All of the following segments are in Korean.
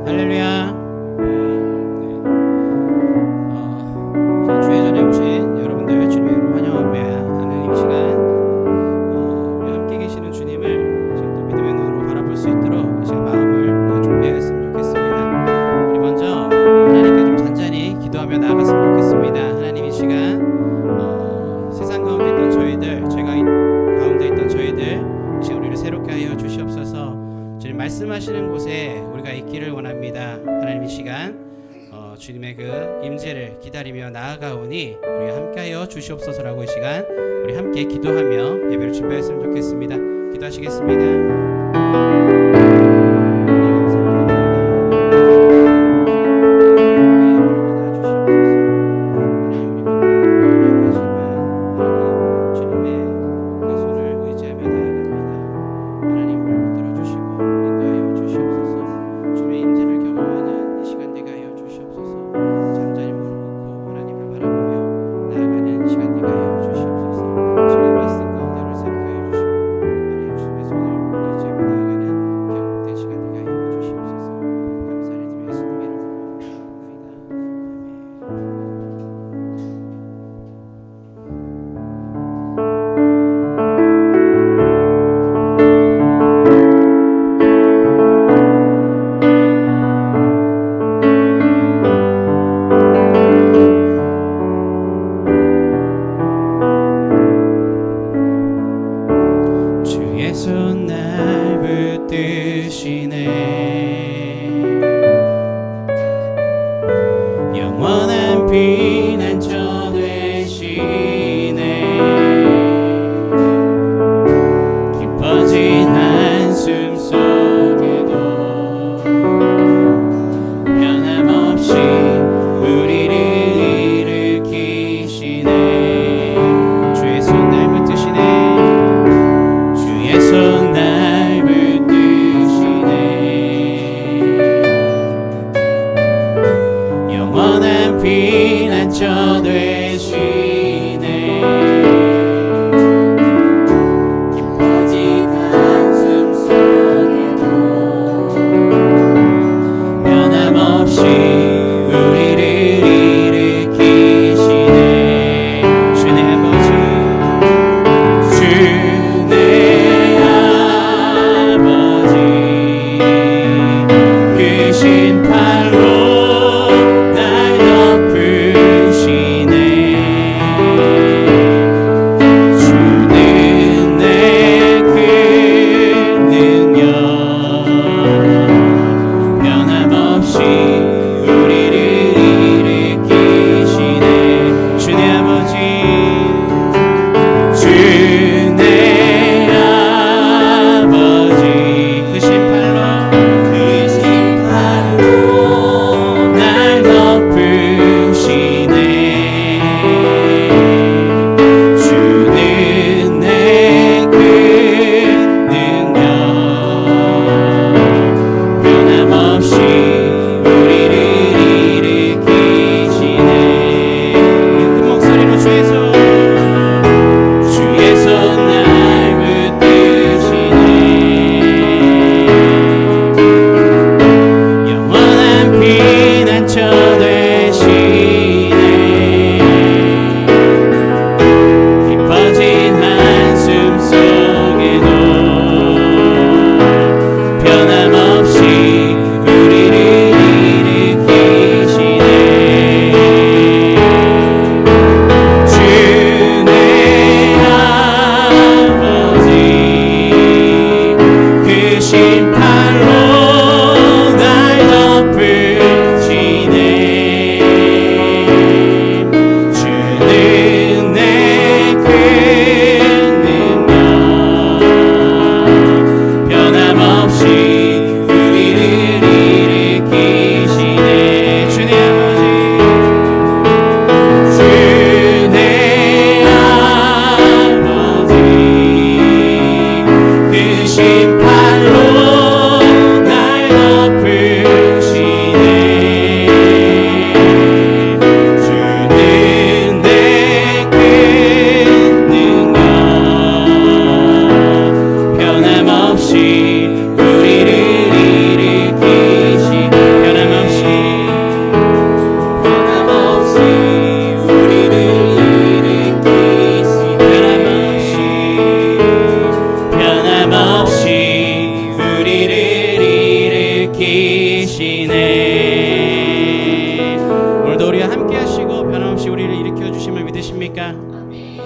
할렐루야. 주의 전에 오신 여러분들 주님으로 환영하며 하나님 시간 우리 함께 계시는 주님을 또 믿음의 눈으로 바라볼 수 있도록 이 시간 마음을 준비하였으면 좋겠습니다. 우리 먼저 하나님께 좀 잔잔히 기도하며 나아갔으면 좋겠습니다. 하나님 이 시간 세상 가운데 있던 저희들, 죄가 가운데 있던 저희들 이 시간 우리를 새롭게 하여 주시옵소서. 주님 말씀하시는 곳에 우리가 있기를 원합니다. 하나님 이 시간 주님의 그 임재를 기다리며 나아가오니 우리 함께하여 주시옵소서라고 이 시간 우리 함께 기도하며 예배를 준비했으면 좋겠습니다. 기도하시겠습니다.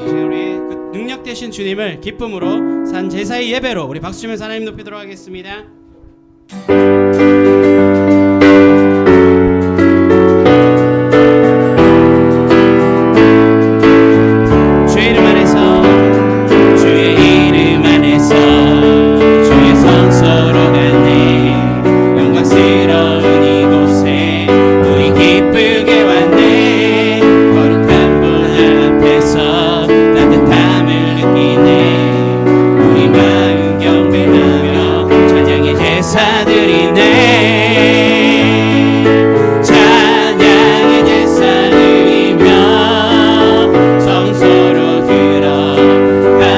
우리 그 능력 되신 주님을 기쁨으로 산 제사의 예배로 우리 박수 치면서 하나님 높이도록 하겠습니다. 주의 이름 안에서 주의 성소로 가네. 영광스러운 이곳에 우리 기쁘게 왔네. 거룩한 분 앞에서 따뜻함을 느끼네. 우리 마음 경배하며 찬양의 제사 드리네. 찬양의 제사 드리며 성소로 들어갑니다.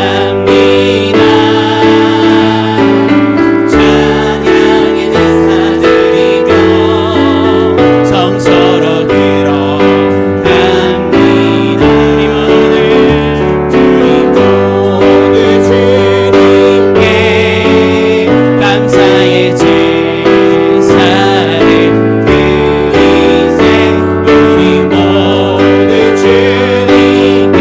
찬양의 제사 드리며 성소로 들어갑니다. 우리 모두 주님께 감사의 제사를 드리세. 우리 모두 주님께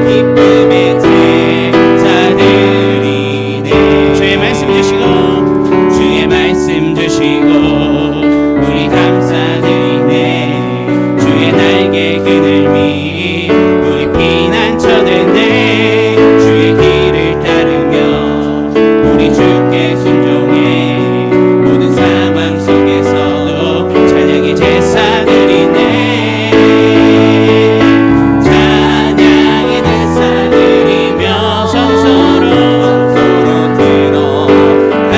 기쁨의 제사 드리네. 주의 말씀 주시고 주의 말씀 주시고 우리 감사드리네. 주의 날개 그늘미 우리 피난처 되네. 주의 길을 따르며 우리 주께 순종해. 모든 상황 속에서도 찬양의 제사 드리네. 찬양의 제사 드리며 성소로 들어갑니다.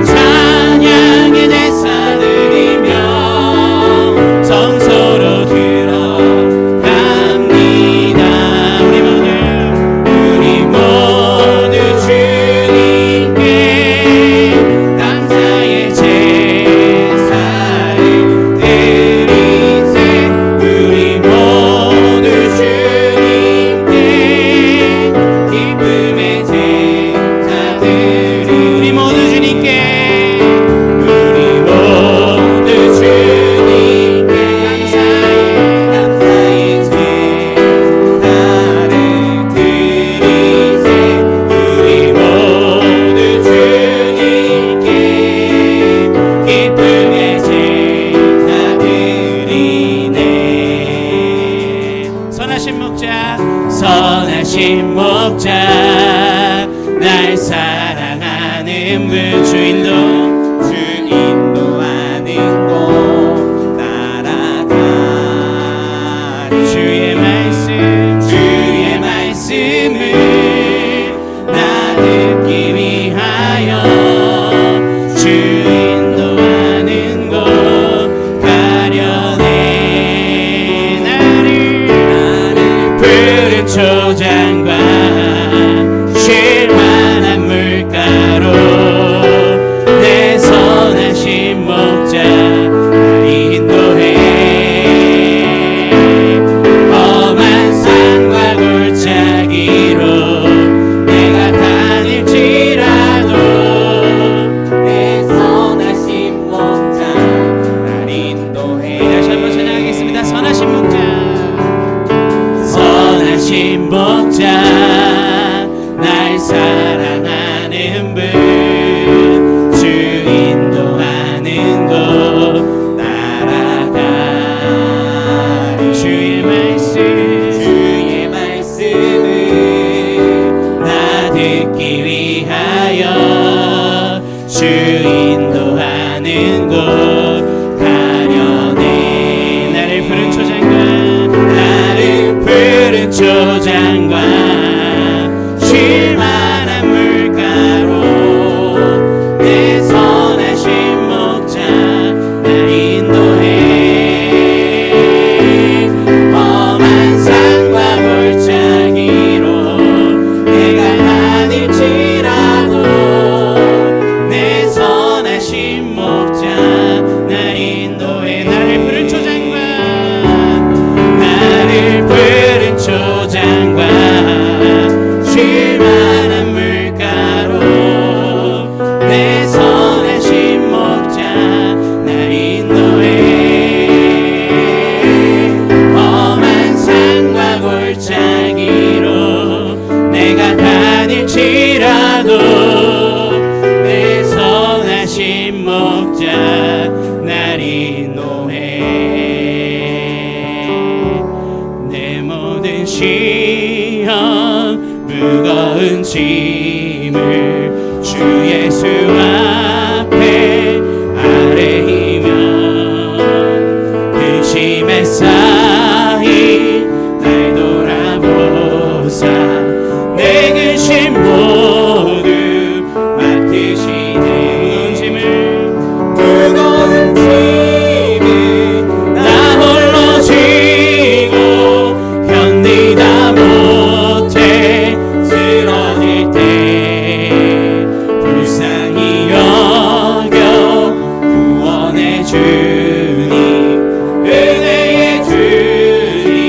찬양의 제사 드리며 성소로 들어갑니다. 우리 모두 주님께 감사의 제사를 드리세. 우리 모두 주님께 기쁨의 제사 드리. 우리 모두 주님께 우리 모두 주님께 감사의 제사를 드리세. 우리 모두 주님께 기쁨의 제사 드리네. 선하신 목자 선하신 목자 날 사랑하는 분 주인도하는 곳 따라가리. 주의 말씀을 나 듣기 위하여 주인도하는 곳 가려네. 나를 푸른 초장과 쉴만한 물가로 내 선하신 목자 날 인도해. 험한 산과 골짜기로 내가 다닐지라도 내 선하신 목자 날 인도해. 다시 한번 찬양하겠습니다. 선하신 목자 선하신 목자 날 사랑하는 분 주인도하는 곳 따라가리. 주의 말씀을 나 듣기 위하여 주인도하는 곳 가려네. 나를 푸른 초장과 쉴만한 물가로 내 선하신 목자 날 인도해. 험한 산과 골짜기로 내가 다닐지라도 내 선하신 목자 날 인도해. 나를 푸른 초장과 시험 무거운 짐을 주 예수 앞에 아뢰이며 근심에 쌓인 날 돌아보사 내 근심 모두 맡으시네 무거운 짐을 나 홀로 지고 견디다 못해 쓰러질 때 불쌍히 여겨 구원해 주니 은혜의 주님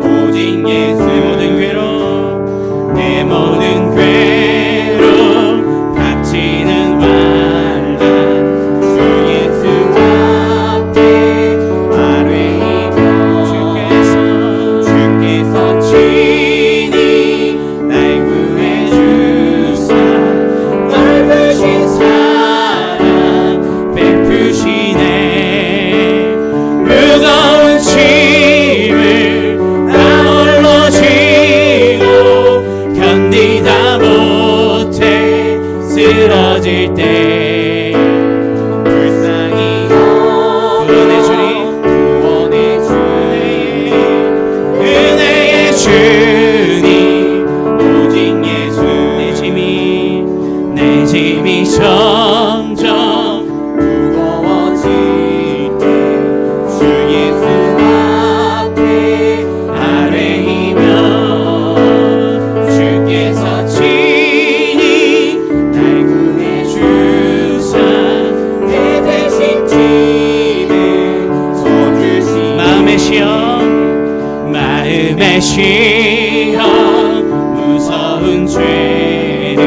오직 예수 내 모든 괴로움 닥치는 환란 주 예수 앞에 아뢰이며 주께서 친히 날 구해 주사 넓으신 사랑 베푸시네 무거운 짐을 나 홀로 지고 견디다 못해 쓰러질 때 불쌍히 구원해 주님 은혜의 주님 오직 예수 내 짐이 점점 무거워질 때 주 예수 앞에 아뢰이며 주께서 친히 날 구해 주사 내 대신 짐을 져주시 마음의 시험 무서운 죄를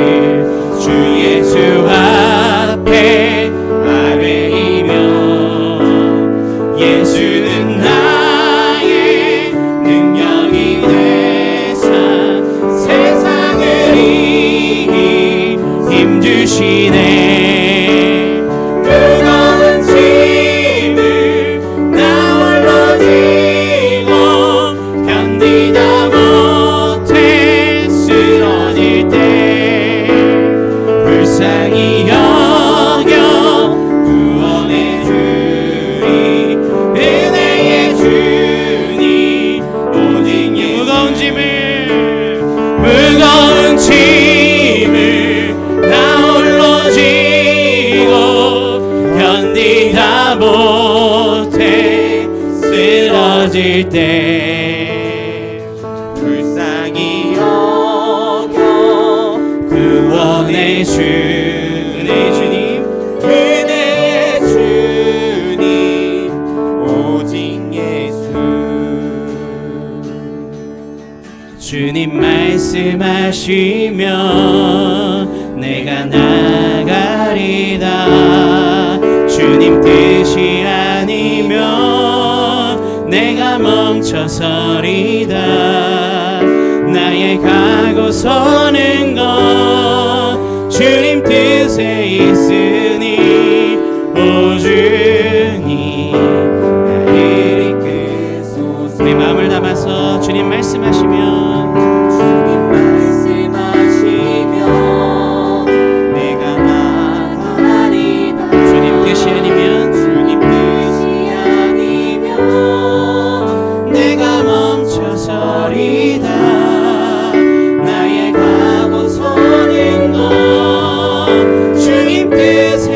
주 예수 앞에 아뢰이며 예수는 나의 능력이 되사 세상을 힘주시네 무거운 짐을 나 홀로 지고 견디다 못해 쓰러질 때 불쌍히 여겨 구원해 주리 은혜의 주님 오직 무거운 짐을 나 홀로 지고 견디다 못해 쓰러질 때 불쌍히 여겨 구원해 주네 은혜의 주님 오직 예수 주님 말씀하시면 내가 나가리다 주님 뜻이 아니면 내가 멈춰서리다 나의 가고 서는 것 주님 뜻에 있으니 오 주님 나를 이끌소서 내 마음을 담아서 주님 말씀하시면 내가 나가리다 주님 뜻이 아니면 내가 멈춰서리다 나의 가고 서는 것 주님 뜻에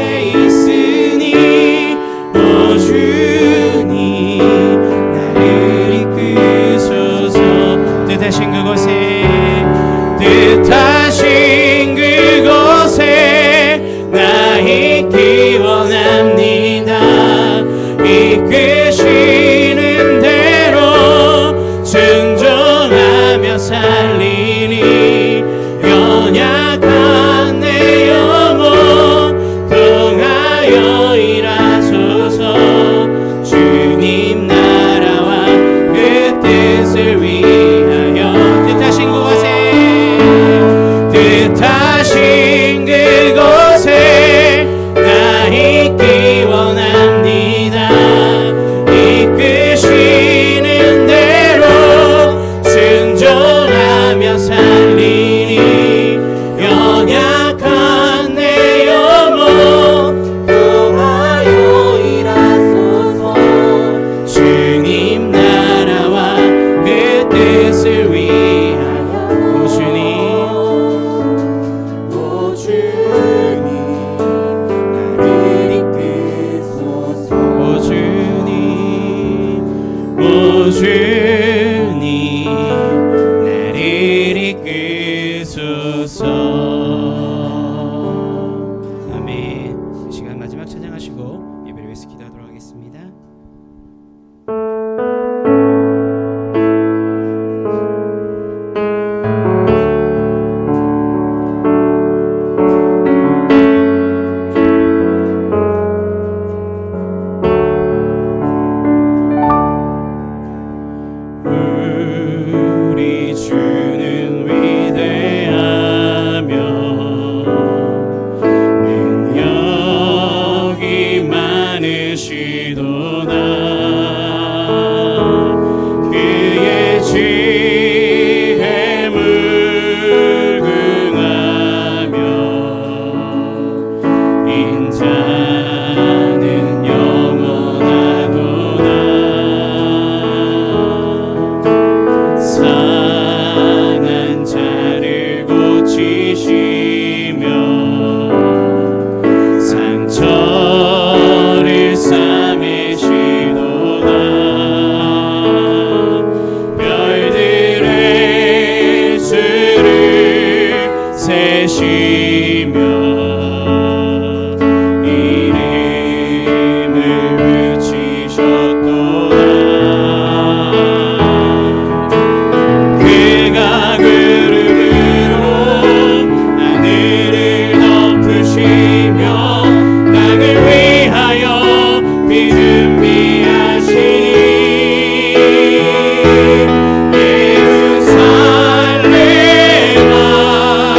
주님 나를 이끄소서. 아멘. 이 시간 마지막 찬양하시고 예배를 위해서 기도하도록 하겠습니다. 우리 주는 위대하며 능력이 많으시도다. 그의 지혜 무궁하며 인자는 영원하도다. 상한 자를 고치시며 상처를 싸매시도다. 별들의 수를 세시며 이름을 붙이셨도다. 그가 구름으로 하늘을 덮으시며 땅을 위하여 비 준비하시니 예루살렘아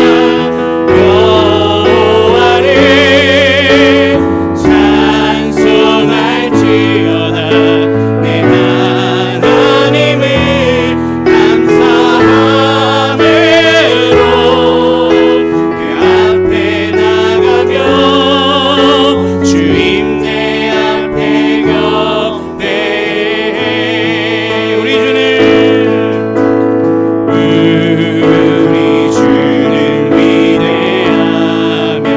여호와를 찬송할지어다. 내 하나님을 감사함으로 그 앞에 나가며 주임내 앞에 경배해. 우리 주는 위대하며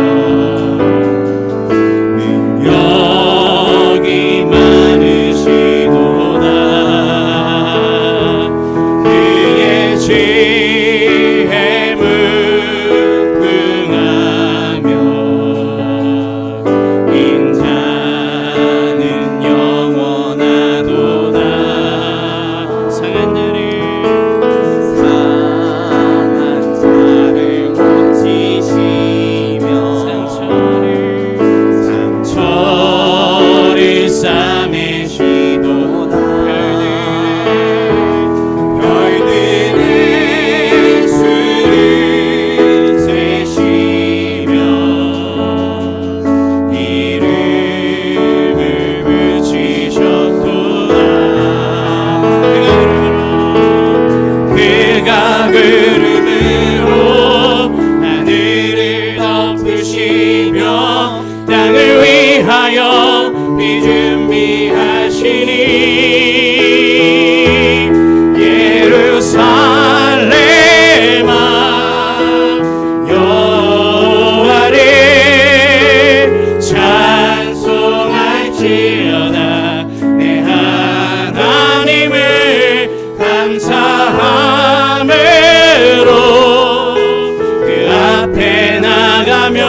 능력이 많으시도다. 그의 지혜 무궁하며 인자는 영원하도다. 상한 자를 고치시며 상처를 싸매시도다. 별들의 수를 세시며 이름을 붙이셨도다. 그가 구름으로 하늘을 덮으시며 땅을 위하여 비 준비하시니 예루살렘아 여호와를 찬송할지어다. 내 하나님을 감사함으로 그 앞에 나가며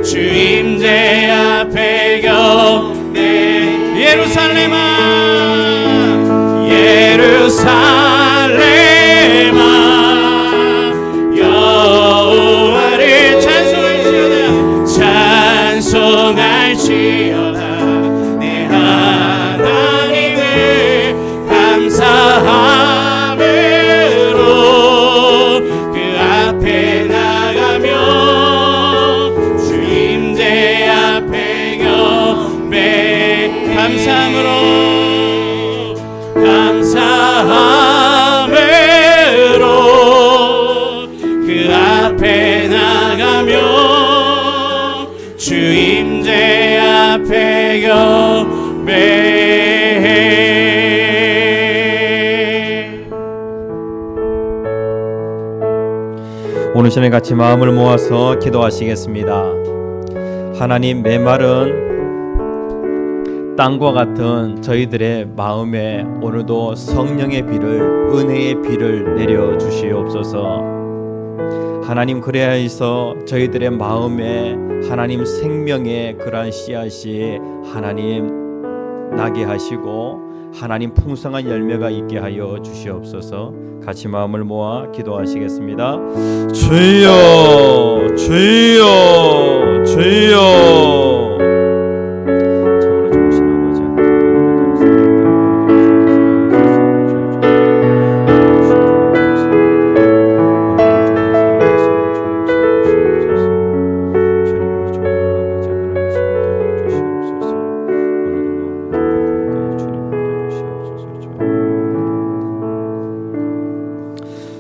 주임제 앞에 경배. 예루살렘아 예루살렘아 여호와를 찬송할지어다. 내 하나님을 감사함으로 그 앞에 나가며 주임제 앞에 경배. 감사함으로 그 앞에 나가며 주임제 앞에 경배해. 오늘 시간에 같이 마음을 모아서 기도하시겠습니다. 하나님, 메마른 땅과 같은 저희들의 마음에 오늘도 성령의 비를, 은혜의 비를 내려 주시옵소서. 하나님, 그래야 해서 저희들의 마음에 하나님 생명의 그러한 씨앗이 하나님 나게 하시고 하나님 풍성한 열매가 있게 하여 주시옵소서. 같이 마음을 모아 기도하시겠습니다. 주여, 주여, 주여.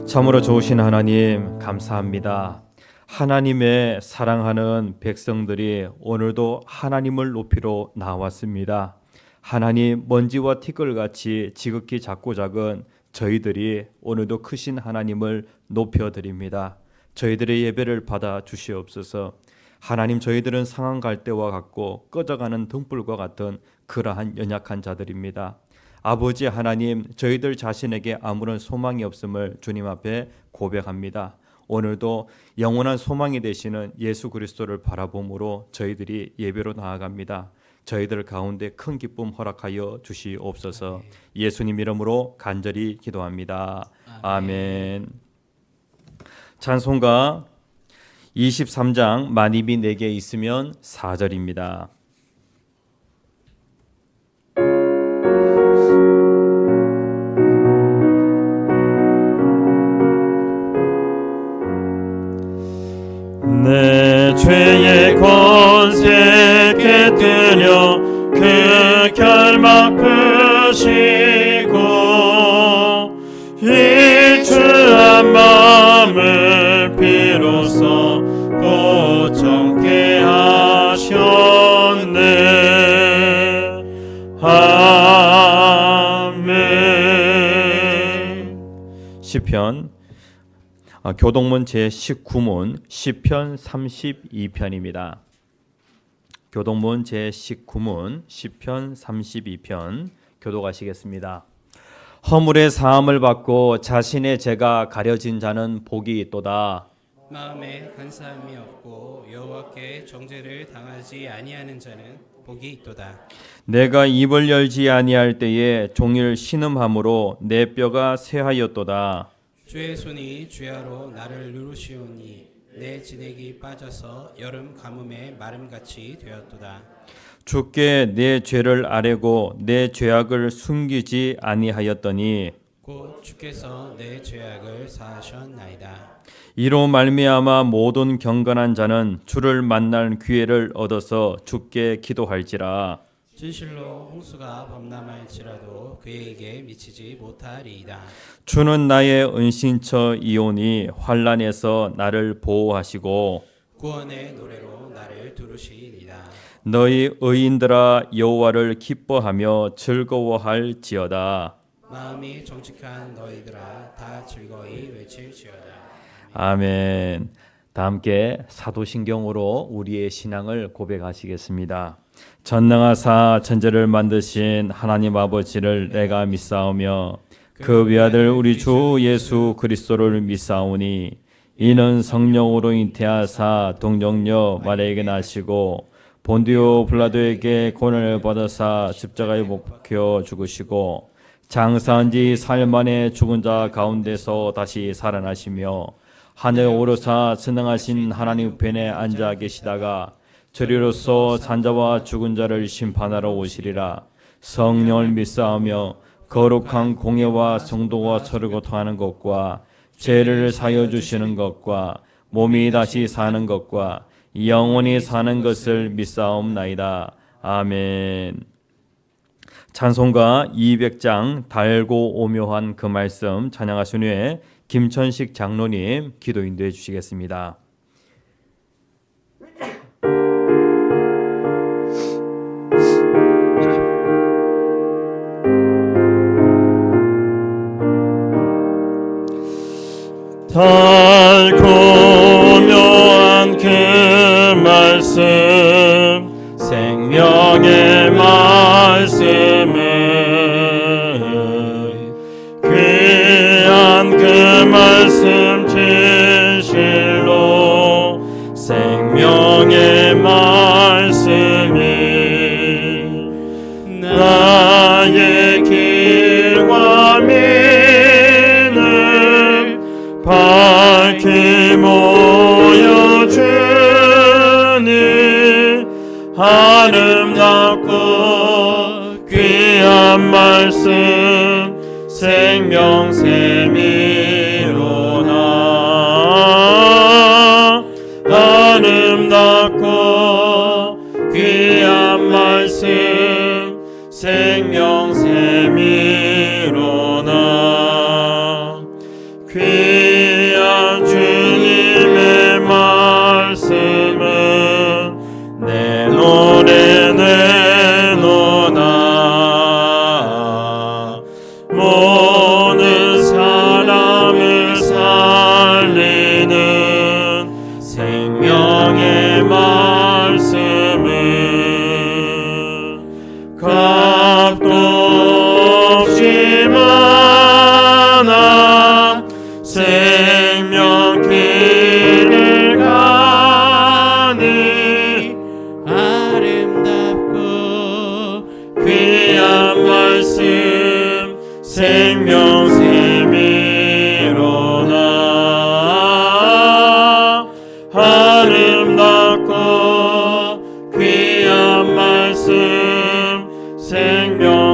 참으로 좋으신 아버지 참으로 좋으신 하나님 감사합니다. 하나님의 사랑하는 백성들이 오늘도 하나님을 높이러 나왔습니다. 하나님, 먼지와 티끌같이 지극히 작고 작은 저희들이 오늘도 크신 하나님을 높여드립니다. 저희들의 예배를 받아 주시옵소서. 하나님, 저희들은 상한 갈대와 같고 꺼져가는 등불과 같은 그러한 연약한 자들입니다. 아버지 하나님, 저희들 자신에게 아무런 소망이 없음을 주님 앞에 고백합니다. 오늘도 영원한 소망이 되시는 예수 그리스도를 바라봄으로 저희들이 예배로 나아갑니다. 저희들 가운데 큰 기쁨 허락하여 주시옵소서. 예수님 이름으로 간절히 기도합니다. 아멘. 찬송가 23장 만입이 내게 있으면 4절입니다. 내 죄의 권세 깨뜨려 그 결막 푸시고 이 추한 마음을 비로소 고정케 하셨네. 아멘. 시편 교동문 제19문 시편 32편입니다. 교동문 제19문 시편 32편 교독하시겠습니다. 허물의 사함을 받고 자신의 죄가 가려진 자는 복이 있도다. 마음에 간사함이 없고 여호와께 정죄를 당하지 아니하는 자는 복이 있도다. 내가 입을 열지 아니할 때에 종일 신음함으로 내 뼈가 쇠하였도다. 주의 손이 주야로 나를 누르시오니 내 진액이 빠져서 여름 가뭄에 마름같이 되었도다. 주께 내 죄를 아뢰고 내 죄악을 숨기지 아니하였더니 곧 주께서 내 죄악을 사하셨나이다. 이로 말미암아 모든 경건한 자는 주를 만날 기회를 얻어서 주께 기도할지라. 진실로 홍수가 범람할지라도 그에게 미치지 못하리이다. 주는 나의 은신처이오니 환난에서 나를 보호하시고 구원의 노래로 나를 두르시리이다. 너희 의인들아 여호와를 기뻐하며 즐거워할지어다. 마음이 정직한 너희들아 다 즐거이 외칠지어다. 아멘. 다 함께 사도신경으로 우리의 신앙을 고백하시겠습니다. 전능하사 천지를 만드신 하나님 아버지를 내가 믿사오며 그 외아들 우리 주 예수 그리스도를 믿사오니 이는 성령으로 잉태하사 동정녀 마리아에게 나시고 본디오 빌라도에게 고난을 받으사 십자가에 못 박혀 죽으시고 장사한 지 사흘 만에 죽은 자 가운데서 다시 살아나시며 하늘에 오르사 전능하신 하나님 우편에 앉아 계시다가 저리로서 산자와 죽은 자를 심판하러 오시리라. 성령을 믿사오며 거룩한 공예와 성도와 서로 고통하는 것과 죄를 사여 주시는 것과 몸이 다시 사는 것과 영원히 사는 것을 믿사옵나이다. 아멘. 찬송가 200장 달고 오묘한 그 말씀 찬양하신 후에 김천식 장로님 기도 인도해 주시겠습니다. 달고 오묘한 그 말씀 생명의 말 아름답고 귀한 말씀 생명샘이로다. 아름답고 귀한 말씀 생명샘이로다. 귀한 주님의 말씀은 내 노래 내노다. 모든 사람을 살리는 생명의 말씀은 값도 없이 많아 생명 길을 가니 아름답고 귀한 말씀 생명샘이로다. 아름답고 귀한 말씀 생명샘이로다.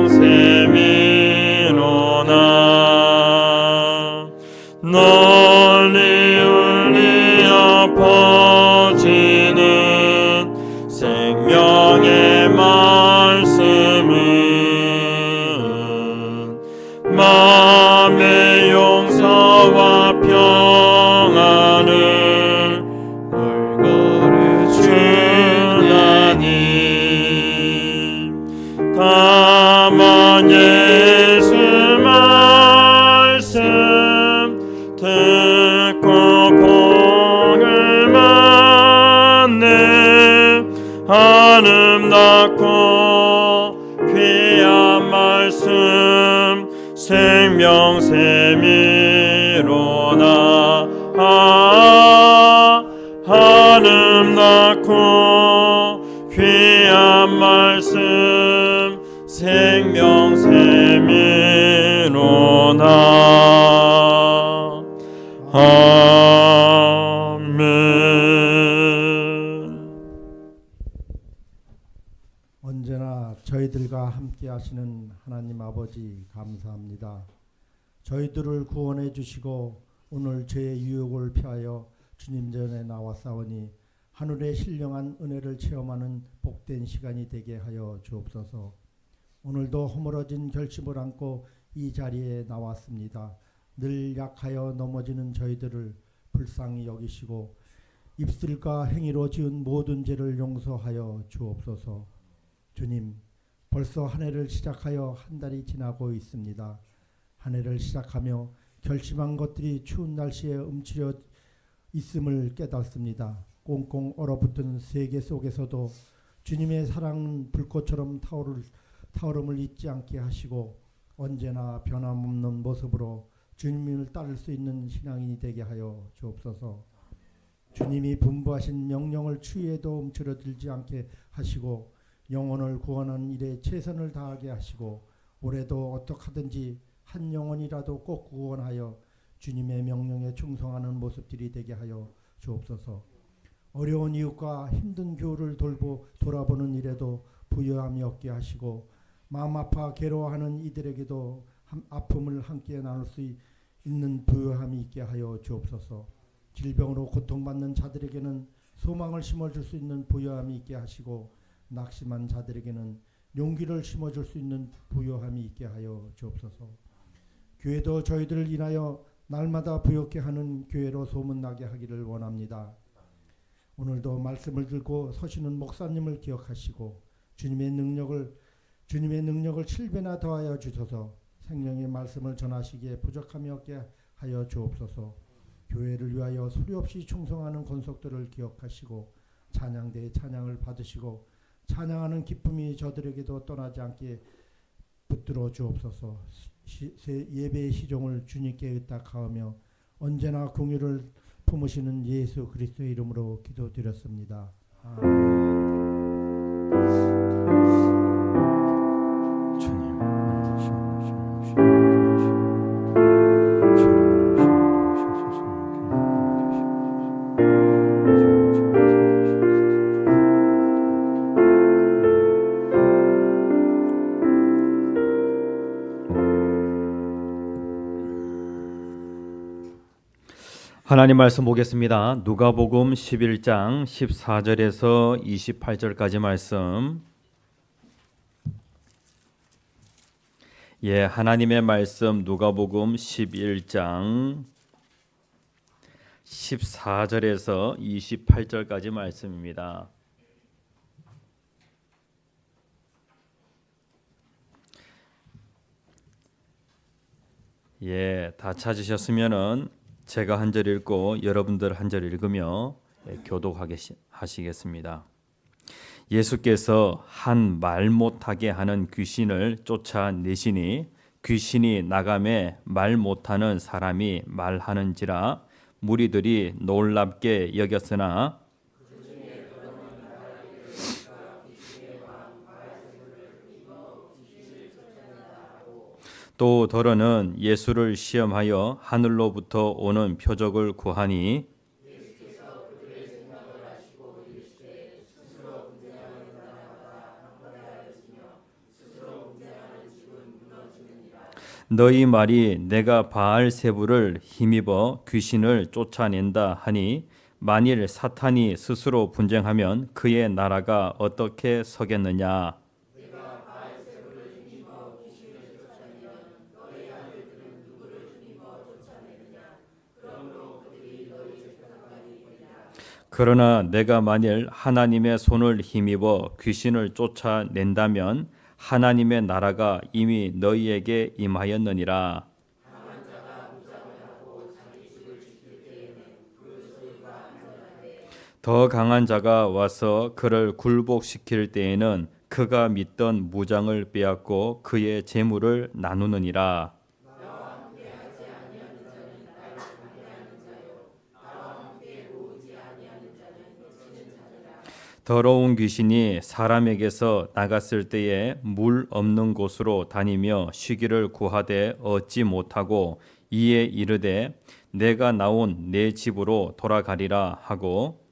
널리 울리어 퍼지는 생명의 말씀은 마음의 용서와 평안을 골고루 주나니 가만 예수 말씀 듣고 복을 받네. 아름답고 귀한 말씀 생명샘이로다. 아름답고 귀한 말씀 생명샘이로다. 아멘. 언제나 저희들과 함께 하시는 하나님 아버지 감사합니다. 저희들을 구원해 주시고 오늘 죄의 유혹을 피하여 주님 전에 나왔사오니 하늘의 신령한 은혜를 체험하는 복된 시간이 되게 하여 주옵소서. 오늘도 허물어진 결심을 안고 이 자리에 나왔습니다. 늘 약하여 넘어지는 저희들을 불쌍히 여기시고 입술과 행위로 지은 모든 죄를 용서하여 주옵소서. 주님, 벌써 한 해를 시작하여 한 달이 지나고 있습니다. 한 해를 시작하며 결심한 것들이 추운 날씨에 움츠려 있음을 깨닫습니다. 꽁꽁 얼어붙은 세계 속에서도 주님의 사랑은 불꽃처럼 타오름을 잊지 않게 하시고 언제나 변함없는 모습으로 주님을 따를 수 있는 신앙인이 되게 하여 주옵소서. 주님이 분부하신 명령을 추위에도 움츠러들지 않게 하시고 영혼을 구원하는 일에 최선을 다하게 하시고 올해도 어떻게든지 한 영혼이라도 꼭 구원하여 주님의 명령에 충성하는 모습들이 되게 하여 주옵소서. 어려운 이웃과 힘든 교우를 돌아보는 일에도 부요함이 없게 하시고 마음 아파 괴로워하는 이들에게도 아픔을 함께 나눌 수 있는 부요함이 있게 하여 주옵소서. 질병으로 고통받는 자들에게는 소망을 심어줄 수 있는 부요함이 있게 하시고 낙심한 자들에게는 용기를 심어줄 수 있는 부요함이 있게 하여 주옵소서. 교회도 저희들을 인하여 날마다 부요케 하는 교회로 소문나게 하기를 원합니다. 오늘도 말씀을 들고 서시는 목사님을 기억하시고 주님의 능력을 7배나 더하여 주셔서 생명의 말씀을 전하시기에 부족함이 없게 하여 주옵소서. 교회를 위하여 소리 없이 충성하는 권속들을 기억하시고 찬양대의 찬양을 받으시고 찬양하는 기쁨이 저들에게도 떠나지 않게 붙들어 주옵소서. 예배의 시종을 주님께 의탁하며 언제나 긍휼을 품으시는 예수 그리스도의 이름으로 기도드렸습니다. 아멘. 하나님 말씀 보겠습니다. 누가복음 11장 14절에서 28절까지 말씀. 하나님의 말씀 누가복음 11장 14절에서 28절까지 말씀입니다. 다 찾으셨으면은 제가 한 절 읽고 여러분들 한 절 읽으며 교독하시겠습니다. 예수께서 한 말 못하게 하는 귀신을 쫓아내시니 귀신이 나가매 말 못하는 사람이 말하는지라 무리들이 놀랍게 여겼으나 또 더러는 예수를 시험하여 하늘로부터 오는 표적을 구하니 너희 말이 내가 바알세부를 힘입어 귀신을 쫓아낸다 하니 만일 사탄이 스스로 분쟁하면 그의 나라가 어떻게 서겠느냐. 그러나 내가 만일 하나님의 손을 힘입어 귀신을 쫓아낸다면 하나님의 나라가 이미 너희에게 임하였느니라. 더 강한 자가 와서 그를 굴복시킬 때에는 그가 믿던 무장을 빼앗고 그의 재물을 나누느니라. 더러운 귀신이 사람에게서 나갔을 때에 물 없는 곳으로 다니며 쉬기를 구하되 얻지 못하고 이에 이르되 내가 나온 내 집으로 돌아가리라 하고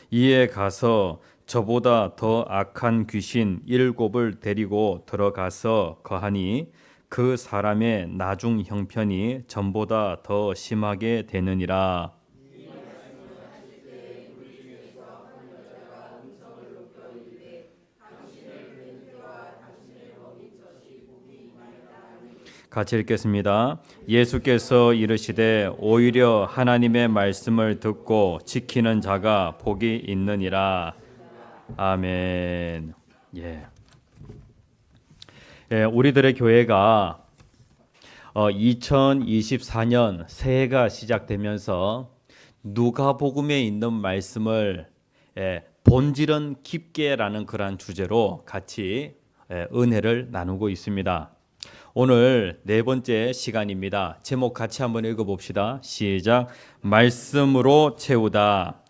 이에 가서 저보다 더 악한 귀신 7을 데리고 들어가서 거하니 그 사람의 나중 형편이 전보다 더 심하게 되느니라. 같이 읽겠습니다. 예수께서 이르시되 오히려 하나님의 말씀을 듣고 지키는 자가 복이 있느니라. 아멘. 우리들의 교회가 2024년 새해가 시작되면서 누가복음에 있는 말씀을 본질은 깊게라는 그러한 주제로 같이 은혜를 나누고 있습니다. 오늘 네 번째 시간입니다. 제목 같이 한번 읽어봅시다. 시작. 말씀으로 채우다.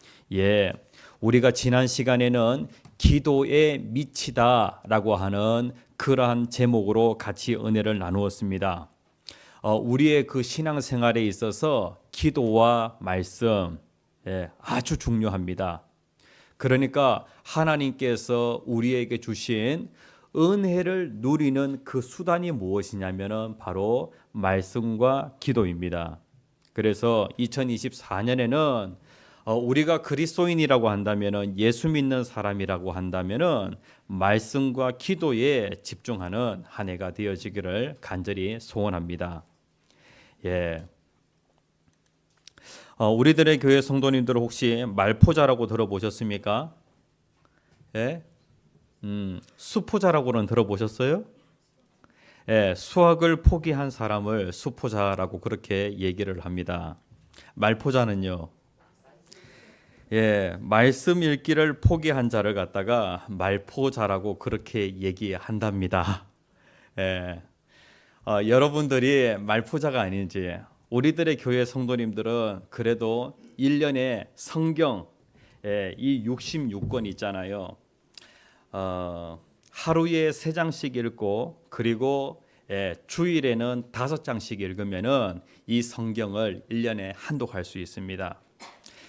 우리가 지난 시간에는 기도에 미치다라고 하는 그러한 제목으로 같이 은혜를 나누었습니다. 우리의 그 신앙생활에 있어서 기도와 말씀 아주 중요합니다. 그러니까 하나님께서 우리에게 주신 은혜를 누리는 그 수단이 무엇이냐면은 바로 말씀과 기도입니다. 그래서 2024년에는 우리가 그리스도인이라고 한다면은 예수 믿는 사람이라고 한다면은 말씀과 기도에 집중하는 한 해가 되어지기를 간절히 소원합니다. 우리들의 교회 성도님들 혹시 말포자라고 들어보셨습니까? 수포자라고는 들어보셨어요? 수학을 포기한 사람을 수포자라고 그렇게 얘기를 합니다. 말포자는요, 말씀 읽기를 포기한 자를 갖다가 말포자라고 그렇게 얘기한답니다. 여러분들이 말포자가 아닌지, 우리들의 교회 성도님들은 그래도 1년에 성경 이 66권 있잖아요. 하루에 3장씩 읽고 그리고 주일에는 5장씩 읽으면은 이 성경을 1년에 한독할 수 있습니다.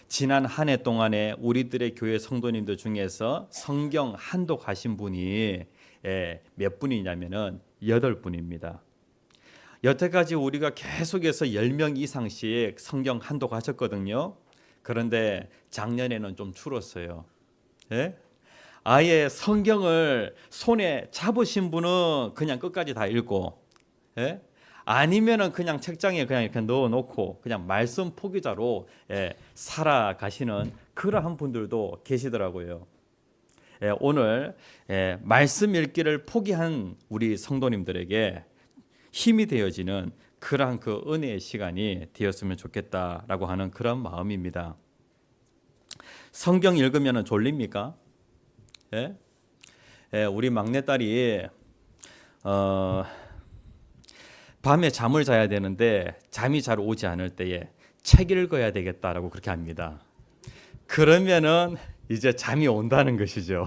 지난 한 해 동안에 우리들의 교회 성도님들 중에서 성경 한독하신 분이 몇 분이냐면은 8분입니다. 여태까지 우리가 계속해서 10명 이상씩 성경 한독하셨거든요. 그런데 작년에는 좀 줄었어요. 예? 아예 성경을 손에 잡으신 분은 그냥 끝까지 다 읽고, 예? 아니면은 그냥 책장에 그냥 이렇게 넣어놓고 그냥 말씀 포기자로 살아가시는 그러한 분들도 계시더라고요. 오늘 말씀 읽기를 포기한 우리 성도님들에게 힘이 되어지는 그러한 그 은혜의 시간이 되었으면 좋겠다라고 하는 그런 마음입니다. 성경 읽으면 졸립니까? 우리 막내딸이 밤에 잠을 자야 되는데 잠이 잘 오지 않을 때에 책 읽어야 되겠다라고 그렇게 합니다. 그러면은 이제 잠이 온다는 것이죠.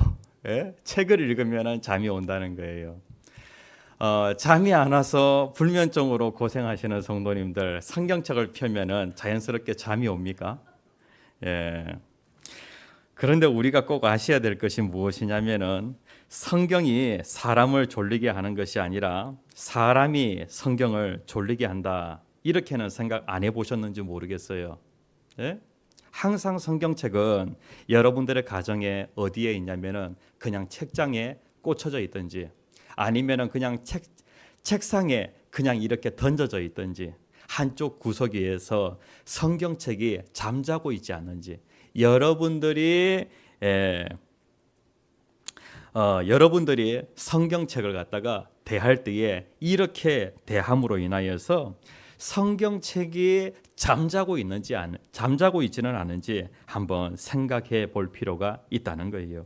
책을 읽으면 잠이 온다는 거예요. 잠이 안 와서 불면증으로 고생하시는 성도님들, 성경책을 펴면은 자연스럽게 잠이 옵니까? 그런데 우리가 꼭 아셔야 될 것이 무엇이냐면은 성경이 사람을 졸리게 하는 것이 아니라 사람이 성경을 졸리게 한다. 이렇게는 생각 안 해보셨는지 모르겠어요. 항상 성경책은 여러분들의 가정에 어디에 있냐면은 그냥 책장에 꽂혀져 있든지 아니면은 그냥 책상에 그냥 이렇게 던져져 있든지 한쪽 구석에서 성경책이 잠자고 있지 않는지 여러분들이 성경책을 갖다가 대할 때에 이렇게 대함으로 인하여서 성경책이 잠자고 있지는 않은지 한번 생각해 볼 필요가 있다는 거예요.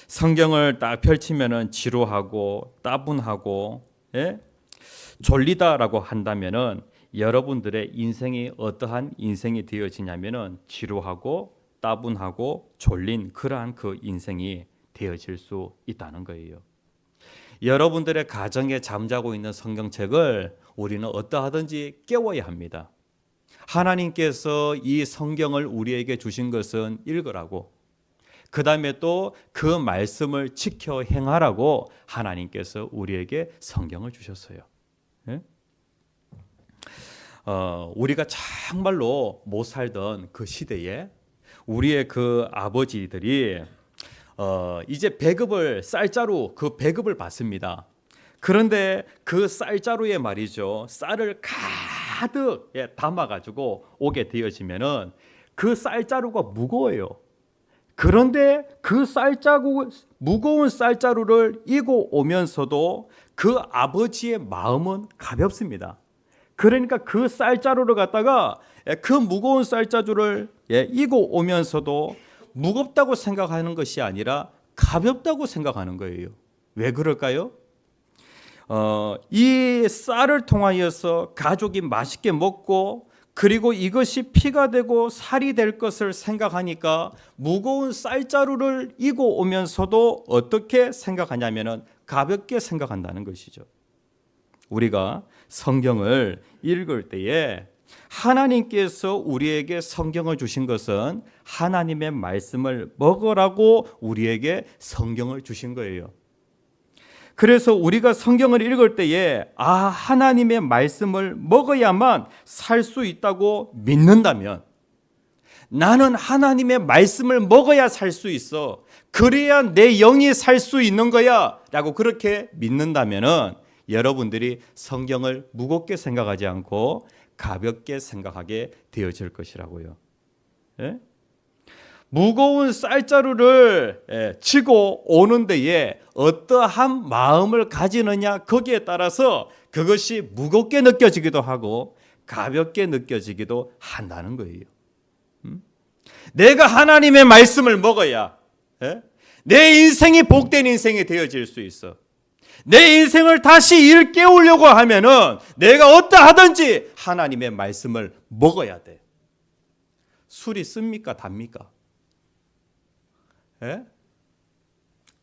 성경을 딱 펼치면은 지루하고 따분하고 졸리다라고 한다면은 여러분들의 인생이 어떠한 인생이 되어지냐면은 지루하고 따분하고 졸린 그러한 그 인생이 되어질 수 있다는 거예요. 여러분들의 가정에 잠자고 있는 성경책을 우리는 어떠하든지 깨워야 합니다. 하나님께서 이 성경을 우리에게 주신 것은 읽으라고, 그 다음에 또 그 말씀을 지켜 행하라고 하나님께서 우리에게 성경을 주셨어요. 우리가 정말로 못 살던 그 시대에 우리의 그 아버지들이 이제 쌀자루 그 배급을 받습니다. 그런데 그 쌀자루에 말이죠, 쌀을 가득 담아가지고 오게 되어지면은 그 쌀자루가 무거워요. 그런데 그 무거운 쌀자루를 이고 오면서도 그 아버지의 마음은 가볍습니다. 그러니까 그 쌀자루를 갖다가 그 무거운 쌀자루를 이고 오면서도 무겁다고 생각하는 것이 아니라 가볍다고 생각하는 거예요. 왜 그럴까요? 이 쌀을 통하여서 가족이 맛있게 먹고 그리고 이것이 피가 되고 살이 될 것을 생각하니까 무거운 쌀자루를 이고 오면서도 어떻게 생각하냐면은 가볍게 생각한다는 것이죠. 우리가 성경을 읽을 때에 하나님께서 우리에게 성경을 주신 것은 하나님의 말씀을 먹으라고 우리에게 성경을 주신 거예요. 그래서 우리가 성경을 읽을 때에 하나님의 말씀을 먹어야만 살 수 있다고 믿는다면, 나는 하나님의 말씀을 먹어야 살 수 있어, 그래야 내 영이 살 수 있는 거야 라고 그렇게 믿는다면은 여러분들이 성경을 무겁게 생각하지 않고 가볍게 생각하게 되어질 것이라고요. 무거운 쌀자루를 지고 오는 데에 어떠한 마음을 가지느냐, 거기에 따라서 그것이 무겁게 느껴지기도 하고 가볍게 느껴지기도 한다는 거예요. 내가 하나님의 말씀을 먹어야 내 인생이 복된 인생이 되어질 수 있어. 내 인생을 다시 일깨우려고 하면은 내가 어떠하든지 하나님의 말씀을 먹어야 돼. 술이 씁니까? 답니까?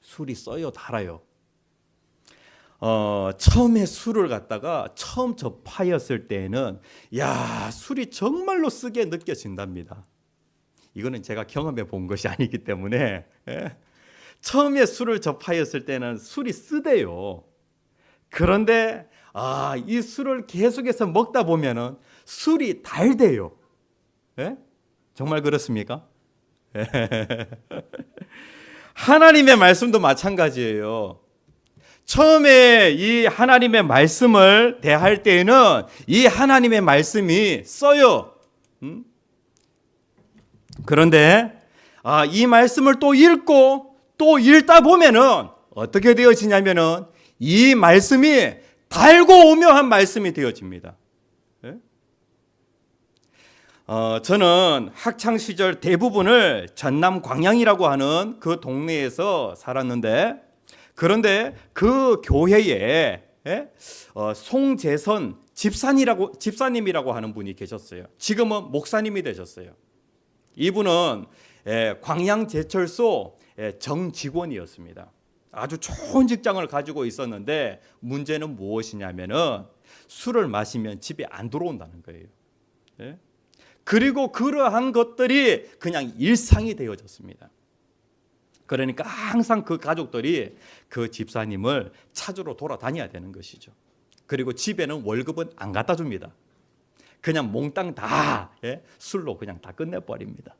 술이 써요? 달아요? 처음에 술을 갖다가 처음 접하였을 때에는 술이 정말로 쓰게 느껴진답니다. 이거는 제가 경험해 본 것이 아니기 때문에 처음에 술을 접하였을 때는 술이 쓰대요. 그런데 이 술을 계속해서 먹다 보면은 술이 달대요. 예? 정말 그렇습니까? 하나님의 말씀도 마찬가지예요. 처음에 이 하나님의 말씀을 대할 때에는 이 하나님의 말씀이 써요. 그런데 이 말씀을 또 읽고 또 읽다 보면은 어떻게 되어지냐면은 이 말씀이 달고 오묘한 말씀이 되어집니다. 저는 학창 시절 대부분을 전남 광양이라고 하는 그 동네에서 살았는데, 그런데 그 교회에 송재선 집사님이라고 하는 분이 계셨어요. 지금은 목사님이 되셨어요. 이분은 광양제철소 정직원이었습니다. 아주 좋은 직장을 가지고 있었는데 문제는 무엇이냐면은 술을 마시면 집에 안 들어온다는 거예요. 그리고 그러한 것들이 그냥 일상이 되어졌습니다. 그러니까 항상 그 가족들이 그 집사님을 찾으러 돌아다녀야 되는 것이죠. 그리고 집에는 월급은 안 갖다 줍니다. 그냥 몽땅 다 술로 그냥 다 끝내버립니다.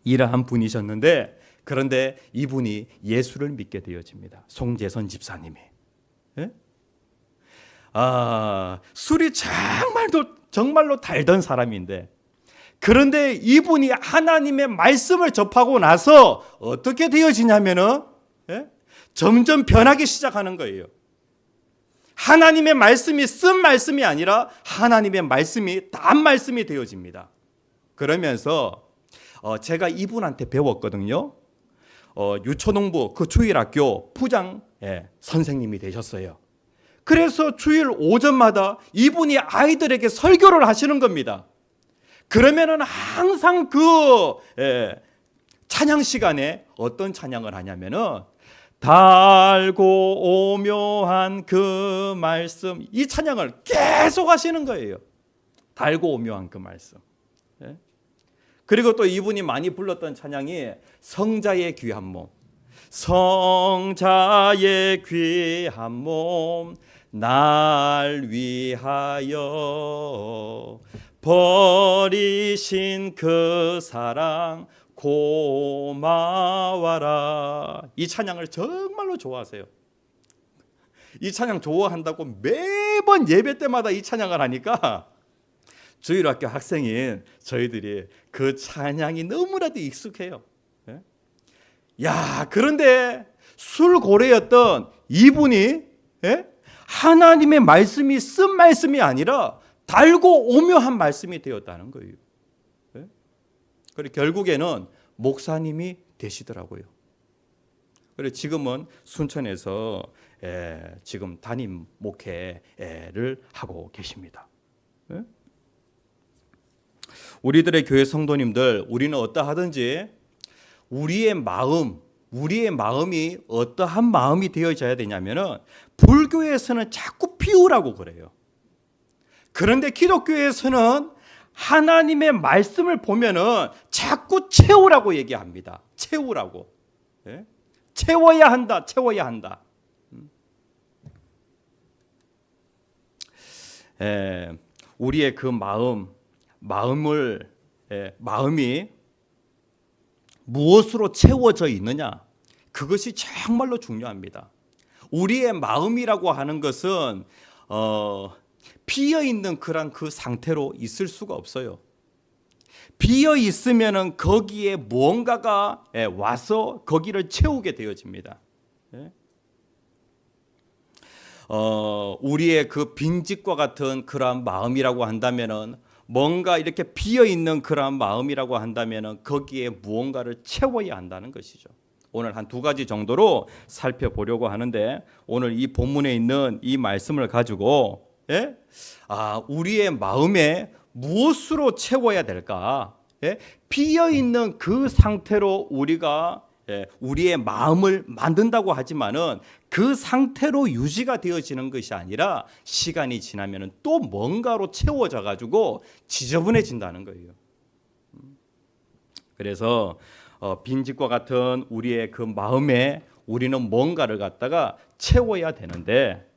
이러한 분이셨는데, 그런데 이분이 예수를 믿게 되어집니다. 송재선 집사님이. 술이 정말로 달던 사람인데, 그런데 이분이 하나님의 말씀을 접하고 나서 어떻게 되어지냐면은 점점 변하기 시작하는 거예요. 하나님의 말씀이 쓴 말씀이 아니라 하나님의 말씀이 단 말씀이 되어집니다. 그러면서 제가 이분한테 배웠거든요. 유초농부 그 주일학교 부장 선생님이 되셨어요. 그래서 주일 오전마다 이분이 아이들에게 설교를 하시는 겁니다. 그러면은 항상 그 찬양 시간에 어떤 찬양을 하냐면은 달고 오묘한 그 말씀, 이 찬양을 계속 하시는 거예요. 달고 오묘한 그 말씀. 그리고 또 이분이 많이 불렀던 찬양이 성자의 귀한 몸. 성자의 귀한 몸 날 위하여 버리신 그 사랑 고마워라. 이 찬양을 정말로 좋아하세요. 이 찬양 좋아한다고 매번 예배 때마다 이 찬양을 하니까 주일학교 학생인 저희들이 그 찬양이 너무나도 익숙해요. 그런데 술고래였던 이분이 하나님의 말씀이 쓴 말씀이 아니라 달고 오묘한 말씀이 되었다는 거예요. 그리고 결국에는 목사님이 되시더라고요. 그래서 지금은 순천에서 지금 담임 목회를 하고 계십니다. 우리들의 교회 성도님들, 우리는 어떠하든지 우리의 마음이 어떠한 마음이 되어져야 되냐면은, 불교에서는 자꾸 피우라고 그래요. 그런데 기독교에서는 하나님의 말씀을 보면은 자꾸 채우라고 얘기합니다. 채우라고. 채워야 한다. 우리의 그 마음이 무엇으로 채워져 있느냐, 그것이 정말로 중요합니다. 우리의 마음이라고 하는 것은 비어 있는 그 상태로 있을 수가 없어요. 비어 있으면은 거기에 무언가가 와서 거기를 채우게 되어집니다. 우리의 그 빈집과 같은 그러한 마음이라고 한다면은, 뭔가 이렇게 비어 있는 그러한 마음이라고 한다면은 거기에 무언가를 채워야 한다는 것이죠. 오늘 한 두 가지 정도로 살펴보려고 하는데, 오늘 이 본문에 있는 이 말씀을 가지고 우리의 마음에 무엇으로 채워야 될까? 비어 있는 그 상태로 우리가 우리의 마음을 만든다고 하지만은 그 상태로 유지가 되어지는 것이 아니라 시간이 지나면은 또 뭔가로 채워져 가지고 지저분해진다는 거예요. 그래서 빈집과 같은 우리의 그 마음에 우리는 뭔가를 갖다가 채워야 되는데,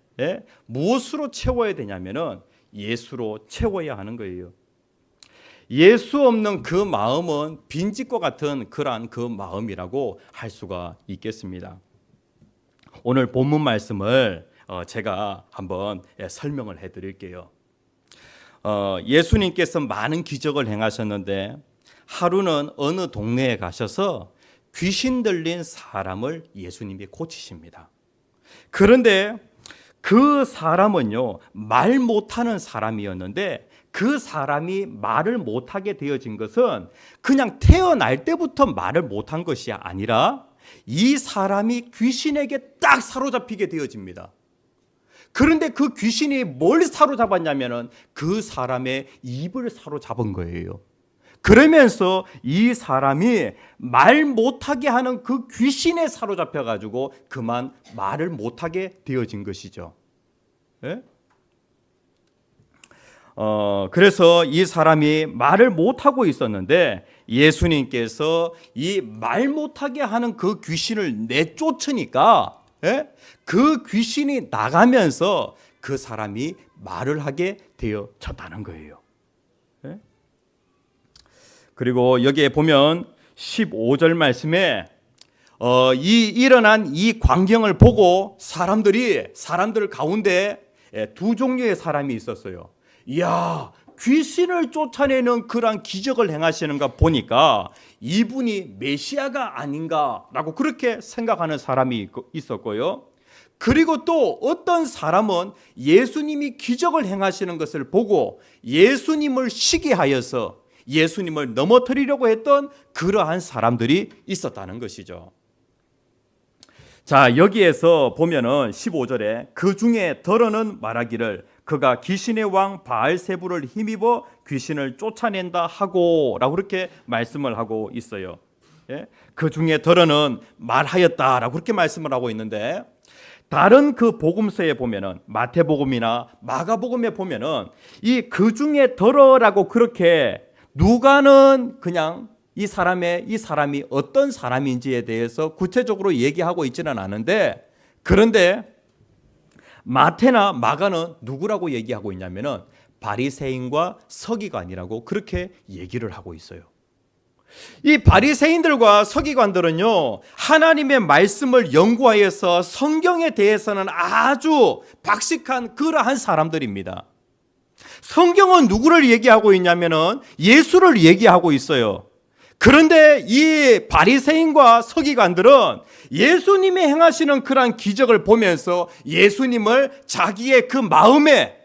무엇으로 채워야 되냐면은 예수로 채워야 하는 거예요. 예수 없는 그 마음은 빈집과 같은 그러한 그 마음이라고 할 수가 있겠습니다. 오늘 본문 말씀을 제가 한번 설명을 해드릴게요. 예수님께서 많은 기적을 행하셨는데 하루는 어느 동네에 가셔서 귀신 들린 사람을 예수님이 고치십니다. 그런데 그 사람은요, 말 못하는 사람이었는데 그 사람이 말을 못하게 되어진 것은 그냥 태어날 때부터 말을 못한 것이 아니라 이 사람이 귀신에게 딱 사로잡히게 되어집니다. 그런데 그 귀신이 뭘 사로잡았냐면은 그 사람의 입을 사로잡은 거예요. 그러면서 이 사람이 말 못하게 하는 그 귀신에 사로잡혀 가지고 그만 말을 못하게 되어진 것이죠. 예? 그래서 이 사람이 말을 못하고 있었는데 예수님께서 이 말 못하게 하는 그 귀신을 내쫓으니까 그 귀신이 나가면서 그 사람이 말을 하게 되어졌다는 거예요. 그리고 여기에 보면 15절 말씀에 일어난 이 광경을 보고 사람들 가운데 두 종류의 사람이 있었어요. 이야, 귀신을 쫓아내는 그런 기적을 행하시는 거 보니까 이분이 메시아가 아닌가라고 그렇게 생각하는 사람이 있었고요. 그리고 또 어떤 사람은 예수님이 기적을 행하시는 것을 보고 예수님을 시기하여서 예수님을 넘어뜨리려고 했던 그러한 사람들이 있었다는 것이죠. 자, 여기에서 보면은 15절에 그 중에 더러는 말하기를 그가 귀신의 왕 바알세부를 힘입어 귀신을 쫓아낸다 하고라고 그렇게 말씀을 하고 있어요. 그 중에 더러는 말하였다라고 그렇게 말씀을 하고 있는데 다른 그 복음서에 보면은 마태복음이나 마가복음에 보면은 이 그 중에 더러라고 그렇게 누가는 그냥 이 사람이 어떤 사람인지에 대해서 구체적으로 얘기하고 있지는 않은데 그런데 마태나 마가는 누구라고 얘기하고 있냐면은 바리새인과 서기관이라고 그렇게 얘기를 하고 있어요. 이 바리새인들과 서기관들은요, 하나님의 말씀을 연구하여서 성경에 대해서는 아주 박식한 그러한 사람들입니다. 성경은 누구를 얘기하고 있냐면은 예수를 얘기하고 있어요. 그런데 이 바리새인과 서기관들은 예수님이 행하시는 그러한 기적을 보면서 예수님을 자기의 그 마음에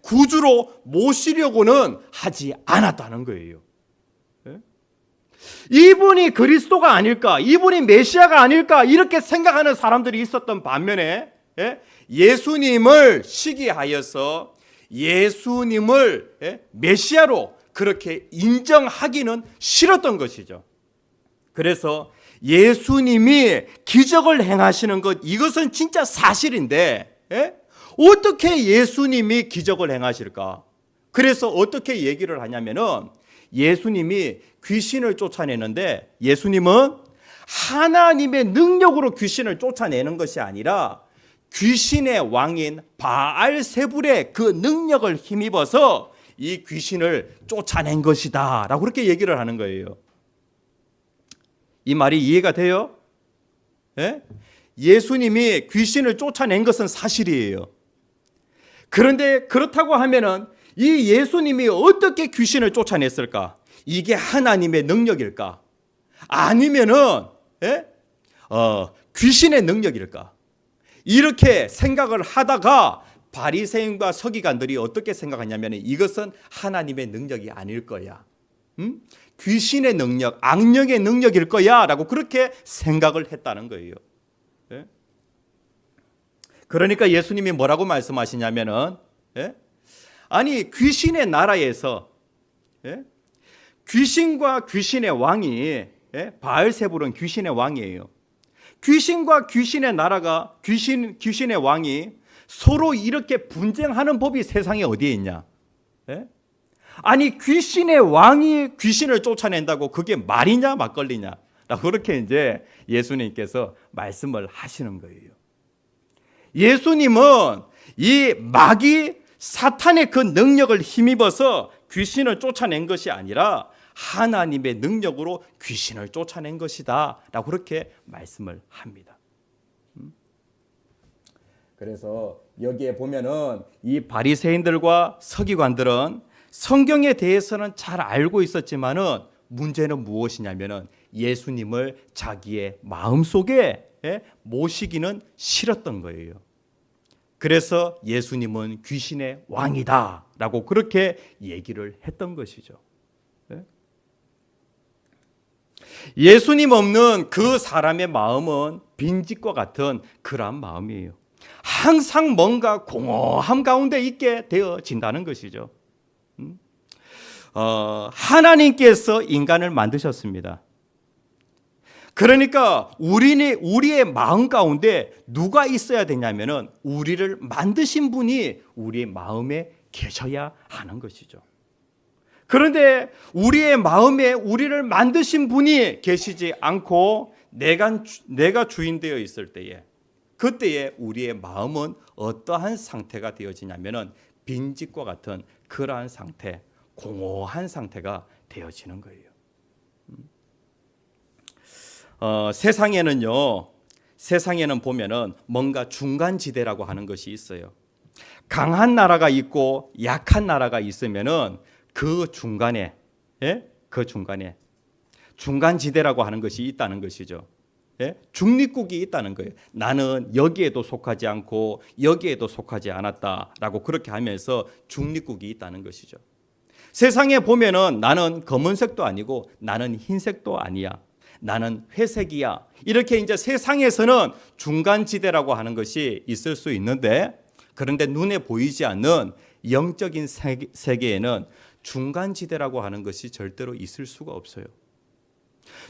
구주로 모시려고는 하지 않았다는 거예요. 이분이 그리스도가 아닐까, 이분이 메시아가 아닐까 이렇게 생각하는 사람들이 있었던 반면에 예수님을 시기하여서 예수님을 메시아로 그렇게 인정하기는 싫었던 것이죠. 그래서 예수님이 기적을 행하시는 것 이것은 진짜 사실인데 어떻게 예수님이 기적을 행하실까? 그래서 어떻게 얘기를 하냐면은 예수님이 귀신을 쫓아내는데 예수님은 하나님의 능력으로 귀신을 쫓아내는 것이 아니라 귀신의 왕인 바알세불의 그 능력을 힘입어서 이 귀신을 쫓아낸 것이다 라고 그렇게 얘기를 하는 거예요. 이 말이 이해가 돼요? 예수님이 귀신을 쫓아낸 것은 사실이에요. 그런데 그렇다고 하면은 이 예수님이 어떻게 귀신을 쫓아냈을까? 이게 하나님의 능력일까? 아니면은 귀신의 능력일까? 이렇게 생각을 하다가 바리새인과 서기관들이 어떻게 생각하냐면 이것은 하나님의 능력이 아닐 거야. 귀신의 능력, 악령의 능력일 거야 라고 그렇게 생각을 했다는 거예요. 그러니까 예수님이 뭐라고 말씀하시냐면은 아니 귀신의 나라에서 귀신과 귀신의 왕이 바알세불은 귀신의 왕이에요. 귀신과 귀신의 나라가 귀신의 왕이 서로 이렇게 분쟁하는 법이 세상에 어디에 있냐? 아니 귀신의 왕이 귀신을 쫓아낸다고 그게 말이냐 막걸리냐? 그렇게 이제 예수님께서 말씀을 하시는 거예요. 예수님은 이 마귀 사탄의 그 능력을 힘입어서 귀신을 쫓아낸 것이 아니라 하나님의 능력으로 귀신을 쫓아낸 것이다 라고 그렇게 말씀을 합니다. 그래서 여기에 보면은 이 바리새인들과 서기관들은 성경에 대해서는 잘 알고 있었지만은 문제는 무엇이냐면은 예수님을 자기의 마음속에 모시기는 싫었던 거예요. 그래서 예수님은 귀신의 왕이다라고 그렇게 얘기를 했던 것이죠. 예수님 없는 그 사람의 마음은 빈집과 같은 그러한 마음이에요. 항상 뭔가 공허함 가운데 있게 되어진다는 것이죠. 하나님께서 인간을 만드셨습니다. 그러니까 우리의 마음 가운데 누가 있어야 되냐면은 우리를 만드신 분이 우리의 마음에 계셔야 하는 것이죠. 그런데 우리의 마음에 우리를 만드신 분이 계시지 않고 내가 주인 되어 있을 때에 그때에 우리의 마음은 어떠한 상태가 되어지냐면은 빈집과 같은 그러한 상태, 공허한 상태가 되어지는 거예요. 세상에는 보면은 뭔가 중간지대라고 하는 것이 있어요. 강한 나라가 있고 약한 나라가 있으면은 그 중간에 중간지대라고 하는 것이 있다는 것이죠. 중립국이 있다는 거예요. 나는 여기에도 속하지 않고 여기에도 속하지 않았다라고 그렇게 하면서 중립국이 있다는 것이죠. 세상에 보면은 나는 검은색도 아니고 나는 흰색도 아니야. 나는 회색이야. 이렇게 이제 세상에서는 중간지대라고 하는 것이 있을 수 있는데 그런데 눈에 보이지 않는 영적인 세계에는 중간지대라고 하는 것이 절대로 있을 수가 없어요.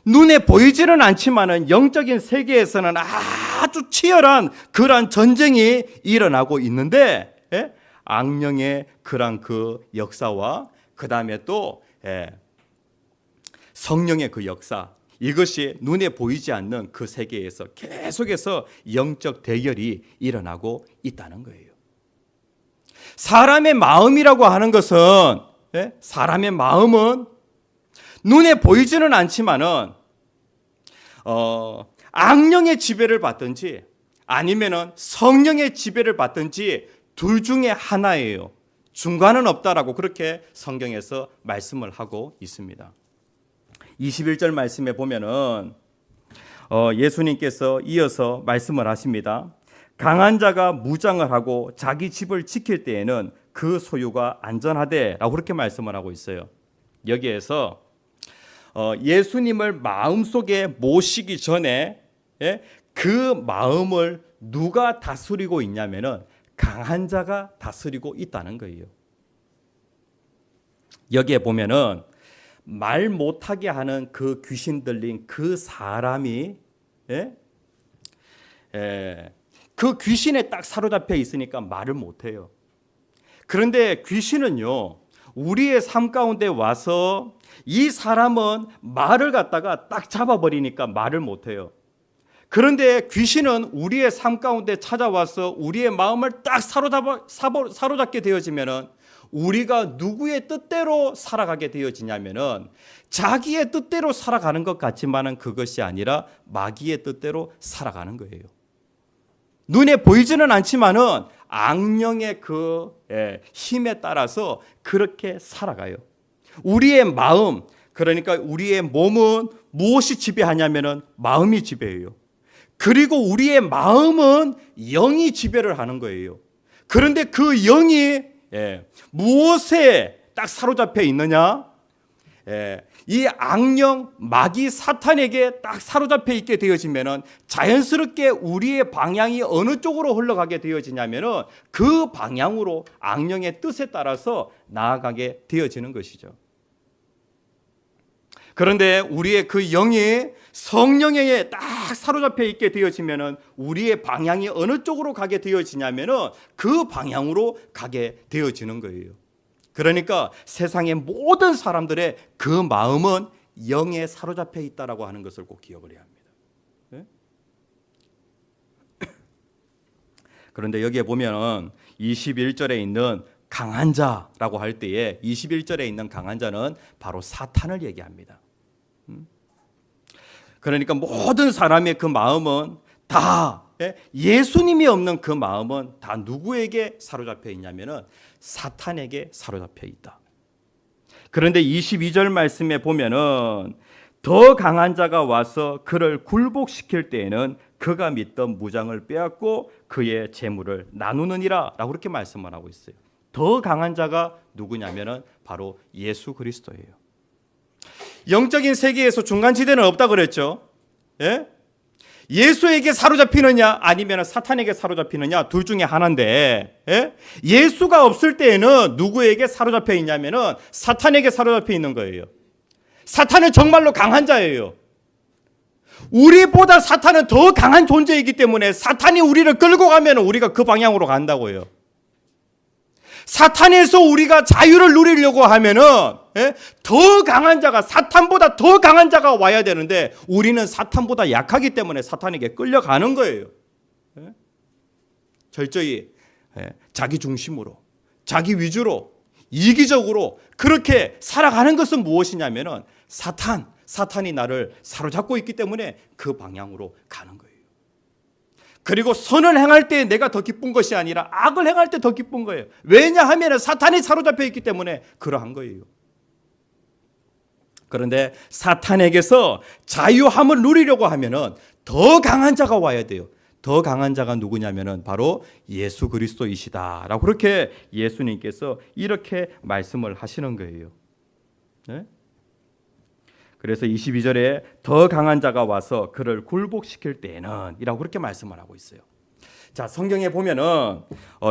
눈에 보이지는 않지만은 영적인 세계에서는 아주 치열한 그러한 전쟁이 일어나고 있는데 악령의 그러한 그 역사와 그 다음에 또 성령의 그 역사 이것이 눈에 보이지 않는 그 세계에서 계속해서 영적 대결이 일어나고 있다는 거예요. 사람의 마음이라고 하는 것은 사람의 마음은 눈에 보이지는 않지만은 악령의 지배를 받든지 아니면은 성령의 지배를 받든지 둘 중에 하나예요. 중간은 없다라고 그렇게 성경에서 말씀을 하고 있습니다. 21절 말씀에 보면은 예수님께서 이어서 말씀을 하십니다. 강한 자가 무장을 하고 자기 집을 지킬 때에는 그 소유가 안전하대라고 그렇게 말씀을 하고 있어요. 여기에서 예수님을 마음속에 모시기 전에 그 마음을 누가 다스리고 있냐면은 강한 자가 다스리고 있다는 거예요. 여기에 보면은 말 못하게 하는 그 귀신 들린 그 사람이 그 귀신에 딱 사로잡혀 있으니까 말을 못해요. 그런데 귀신은요 우리의 삶 가운데 와서 이 사람은 말을 갖다가 딱 잡아버리니까 말을 못해요. 그런데 귀신은 우리의 삶 가운데 찾아와서 우리의 마음을 딱 사로잡게 되어지면은 우리가 누구의 뜻대로 살아가게 되어지냐면은 자기의 뜻대로 살아가는 것 같지만은 그것이 아니라 마귀의 뜻대로 살아가는 거예요. 눈에 보이지는 않지만은 악령의 그 힘에 따라서 그렇게 살아가요. 우리의 마음, 그러니까 우리의 몸은 무엇이 지배하냐면은 마음이 지배해요. 그리고 우리의 마음은 영이 지배를 하는 거예요. 그런데 그 영이 무엇에 딱 사로잡혀 있느냐? 이 악령, 마귀, 사탄에게 딱 사로잡혀 있게 되어지면은 자연스럽게 우리의 방향이 어느 쪽으로 흘러가게 되어지냐면은 그 방향으로 악령의 뜻에 따라서 나아가게 되어지는 것이죠. 그런데 우리의 그 영이 성령에 딱 사로잡혀 있게 되어지면은 우리의 방향이 어느 쪽으로 가게 되어지냐면은 그 방향으로 가게 되어지는 거예요. 그러니까 세상의 모든 사람들의 그 마음은 영에 사로잡혀 있다라고 하는 것을 꼭 기억을 해야 합니다. 그런데 여기에 보면 21절에 있는 강한 자라고 할 때에 21절에 있는 강한 자는 바로 사탄을 얘기합니다. 그러니까 모든 사람의 그 마음은 다 예수님이 없는 그 마음은 다 누구에게 사로잡혀 있냐면은 사탄에게 사로잡혀 있다. 그런데 22절 말씀에 보면은 더 강한 자가 와서 그를 굴복시킬 때에는 그가 믿던 무장을 빼앗고 그의 재물을 나누느니라 라고 그렇게 말씀을 하고 있어요. 더 강한 자가 누구냐면은 바로 예수 그리스도예요. 영적인 세계에서 중간지대는 없다 그랬죠. 예? 예수에게 사로잡히느냐 아니면 사탄에게 사로잡히느냐 둘 중에 하나인데, 예? 예수가 없을 때에는 누구에게 사로잡혀 있냐면은 사탄에게 사로잡혀 있는 거예요. 사탄은 정말로 강한 자예요. 우리보다 사탄은 더 강한 존재이기 때문에 사탄이 우리를 끌고 가면 우리가 그 방향으로 간다고요. 사탄에서 우리가 자유를 누리려고 하면은 더 강한 자가, 사탄보다 더 강한 자가 와야 되는데 우리는 사탄보다 약하기 때문에 사탄에게 끌려가는 거예요. 철저히 자기 중심으로, 자기 위주로, 이기적으로 그렇게 살아가는 것은 무엇이냐면은 사탄이 나를 사로잡고 있기 때문에 그 방향으로 가는 거예요. 그리고 선을 행할 때 내가 더 기쁜 것이 아니라 악을 행할 때 더 기쁜 거예요. 왜냐하면 사탄이 사로잡혀 있기 때문에 그러한 거예요. 그런데 사탄에게서 자유함을 누리려고 하면은 더 강한 자가 와야 돼요. 더 강한 자가 누구냐면은 바로 예수 그리스도이시다라고 그렇게 예수님께서 이렇게 말씀을 하시는 거예요. 네? 그래서 22절에 더 강한 자가 와서 그를 굴복시킬 때에는 이라고 그렇게 말씀을 하고 있어요. 자, 성경에 보면은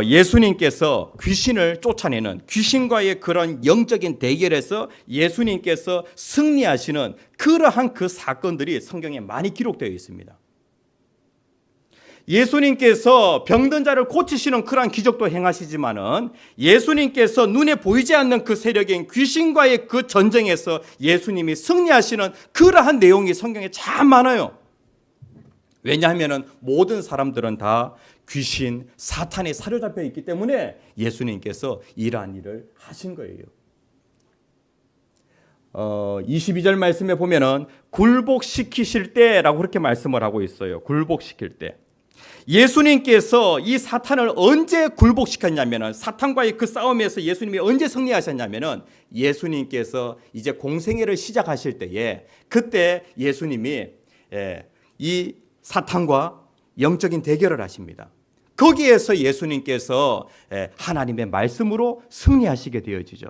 예수님께서 귀신을 쫓아내는, 귀신과의 그런 영적인 대결에서 예수님께서 승리하시는 그러한 그 사건들이 성경에 많이 기록되어 있습니다. 예수님께서 병든 자를 고치시는 그러한 기적도 행하시지만은 예수님께서 눈에 보이지 않는 그 세력인 귀신과의 그 전쟁에서 예수님이 승리하시는 그러한 내용이 성경에 참 많아요. 왜냐하면 모든 사람들은 다 귀신, 사탄에 사로잡혀 있기 때문에 예수님께서 이러한 일을 하신 거예요. 22절 말씀에 보면은 굴복시키실 때라고 그렇게 말씀을 하고 있어요. 굴복시킬 때. 예수님께서 이 사탄을 언제 굴복시켰냐면은, 사탄과의 그 싸움에서 예수님이 언제 승리하셨냐면은 예수님께서 이제 공생애를 시작하실 때에, 그때 예수님이 이 사탄과 영적인 대결을 하십니다. 거기에서 예수님께서 하나님의 말씀으로 승리하시게 되어지죠.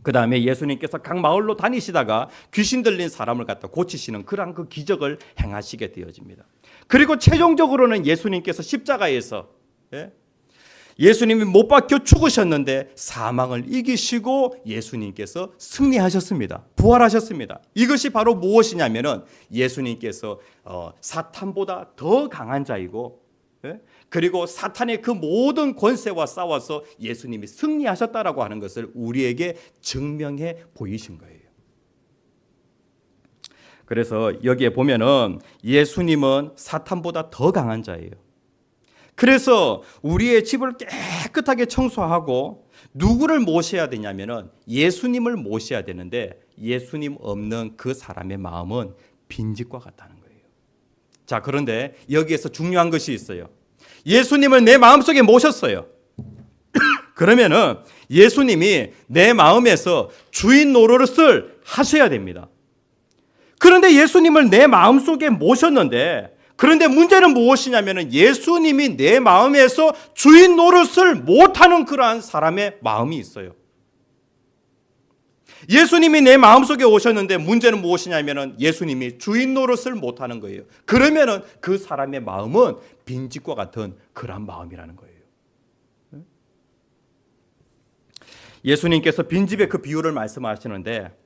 그 다음에 예수님께서 각 마을로 다니시다가 귀신 들린 사람을 갖다 고치시는 그러한 그 기적을 행하시게 되어집니다. 그리고 최종적으로는 예수님께서 십자가에서 예수님이 못 박혀 죽으셨는데 사망을 이기시고 예수님께서 승리하셨습니다. 부활하셨습니다. 이것이 바로 무엇이냐면은 예수님께서 사탄보다 더 강한 자이고, 그리고 사탄의 그 모든 권세와 싸워서 예수님이 승리하셨다라고 하는 것을 우리에게 증명해 보이신 거예요. 그래서 여기에 보면은 예수님은 사탄보다 더 강한 자예요. 그래서 우리의 집을 깨끗하게 청소하고 누구를 모셔야 되냐면은 예수님을 모셔야 되는데, 예수님 없는 그 사람의 마음은 빈집과 같다는 거예요. 자, 그런데 여기에서 중요한 것이 있어요. 예수님을 내 마음속에 모셨어요. 그러면은 예수님이 내 마음에서 주인 노릇을 하셔야 됩니다. 그런데 예수님을 내 마음속에 모셨는데, 그런데 문제는 무엇이냐면은 예수님이 내 마음에서 주인 노릇을 못하는 그러한 사람의 마음이 있어요. 예수님이 내 마음속에 오셨는데 문제는 무엇이냐면은 예수님이 주인 노릇을 못하는 거예요. 그러면은 그 사람의 마음은 빈집과 같은 그런 마음이라는 거예요. 예수님께서 빈집의 그 비유를 말씀하시는데,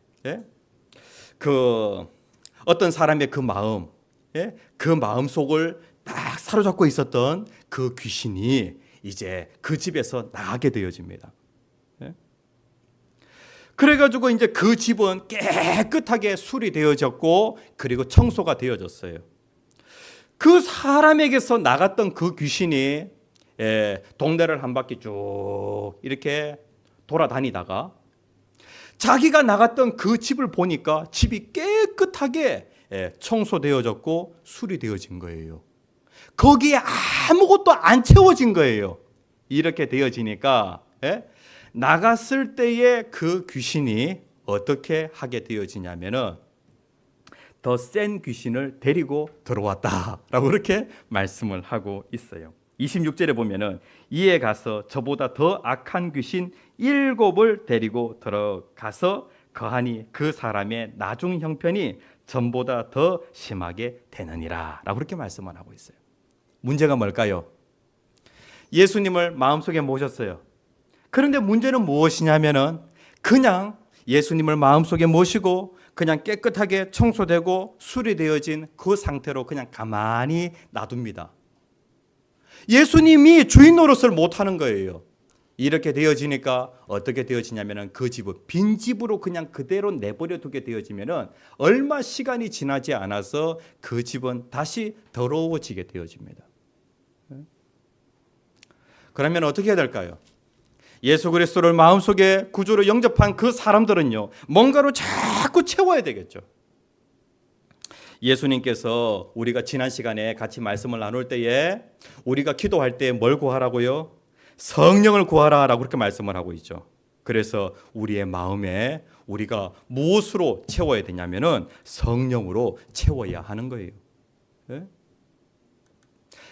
그 어떤 사람의 그 마음, 그 마음 속을 딱 사로잡고 있었던 그 귀신이 이제 그 집에서 나가게 되어집니다. 그래가지고 이제 그 집은 깨끗하게 수리되어졌고, 그리고 청소가 되어졌어요. 그 사람에게서 나갔던 그 귀신이 동네를 한 바퀴 쭉 이렇게 돌아다니다가 자기가 나갔던 그 집을 보니까 집이 깨끗하게 청소되어졌고 수리되어진 거예요. 거기에 아무것도 안 채워진 거예요. 이렇게 되어지니까 나갔을 때의 그 귀신이 어떻게 하게 되어지냐면은 더 센 귀신을 데리고 들어왔다라고 그렇게 말씀을 하고 있어요. 26절에 보면은 이에 가서 저보다 더 악한 귀신 7을 데리고 들어가서 거하니 그 사람의 나중 형편이 전보다 더 심하게 되느니라 라고 그렇게 말씀을 하고 있어요. 문제가 뭘까요? 예수님을 마음속에 모셨어요. 그런데 문제는 무엇이냐면은 그냥 예수님을 마음속에 모시고 그냥 깨끗하게 청소되고 수리되어진 그 상태로 그냥 가만히 놔둡니다. 예수님이 주인 노릇을 못하는 거예요. 이렇게 되어지니까 어떻게 되어지냐면은 그 집은 빈 집으로 그냥 그대로 내버려 두게 되어지면은 얼마 시간이 지나지 않아서 그 집은 다시 더러워지게 되어집니다. 그러면 어떻게 해야 될까요? 예수 그리스도를 마음속에 구주로 영접한 그 사람들은요, 뭔가로 자꾸 채워야 되겠죠. 예수님께서 우리가 지난 시간에 같이 말씀을 나눌 때에 우리가 기도할 때 뭘 구하라고요? 성령을 구하라라고 그렇게 말씀을 하고 있죠. 그래서 우리의 마음에 우리가 무엇으로 채워야 되냐면은 성령으로 채워야 하는 거예요.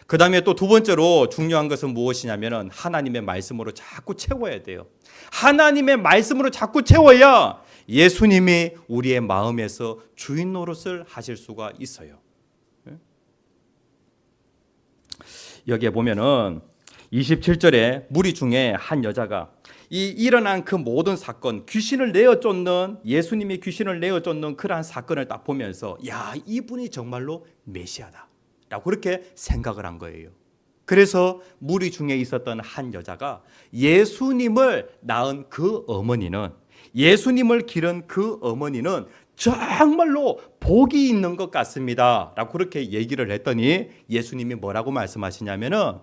그 다음에 또 두 번째로 중요한 것은 무엇이냐면은 하나님의 말씀으로 자꾸 채워야 돼요. 하나님의 말씀으로 자꾸 채워야 예수님이 우리의 마음에서 주인 노릇을 하실 수가 있어요. 여기에 보면은 27절에 무리 중에 한 여자가 이 일어난 그 모든 사건, 귀신을 내어 쫓는, 예수님이 귀신을 내어 쫓는 그러한 사건을 딱 보면서 야, 이분이 정말로 메시아다 라고 그렇게 생각을 한 거예요. 그래서 무리 중에 있었던 한 여자가 예수님을 낳은 그 어머니는, 예수님을 기른 그 어머니는 정말로 복이 있는 것 같습니다 라고 그렇게 얘기를 했더니 예수님이 뭐라고 말씀하시냐면은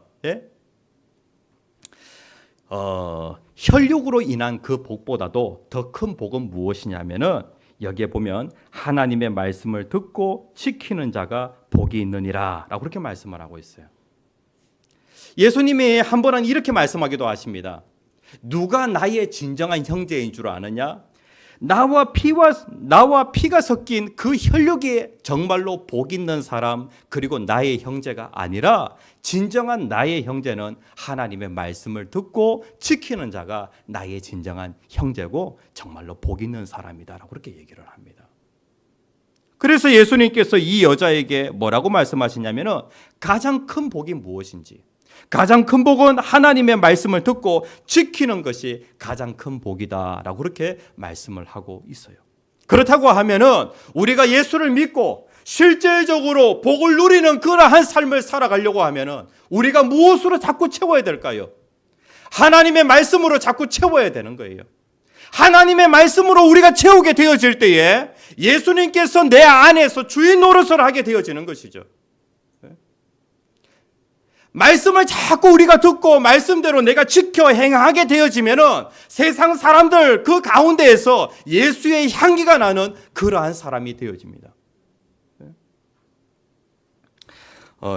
혈육으로 인한 그 복보다도 더 큰 복은 무엇이냐면은 여기에 보면 하나님의 말씀을 듣고 지키는 자가 복이 있느니라 라고 그렇게 말씀을 하고 있어요. 예수님이 한 번은 이렇게 말씀하기도 하십니다. 누가 나의 진정한 형제인 줄 아느냐? 나와 피가 섞인 그 혈육에 정말로 복 있는 사람, 그리고 나의 형제가 아니라 진정한 나의 형제는 하나님의 말씀을 듣고 지키는 자가 나의 진정한 형제고 정말로 복 있는 사람이다라고 그렇게 얘기를 합니다. 그래서 예수님께서 이 여자에게 뭐라고 말씀하시냐면은 가장 큰 복이 무엇인지, 가장 큰 복은 하나님의 말씀을 듣고 지키는 것이 가장 큰 복이다라고 그렇게 말씀을 하고 있어요. 그렇다고 하면은 우리가 예수를 믿고 실제적으로 복을 누리는 그러한 삶을 살아가려고 하면은 우리가 무엇으로 자꾸 채워야 될까요? 하나님의 말씀으로 자꾸 채워야 되는 거예요. 하나님의 말씀으로 우리가 채우게 되어질 때에 예수님께서 내 안에서 주인 노릇을 하게 되어지는 것이죠. 말씀을 자꾸 우리가 듣고 말씀대로 내가 지켜 행하게 되어지면은 세상 사람들 그 가운데에서 예수의 향기가 나는 그러한 사람이 되어집니다.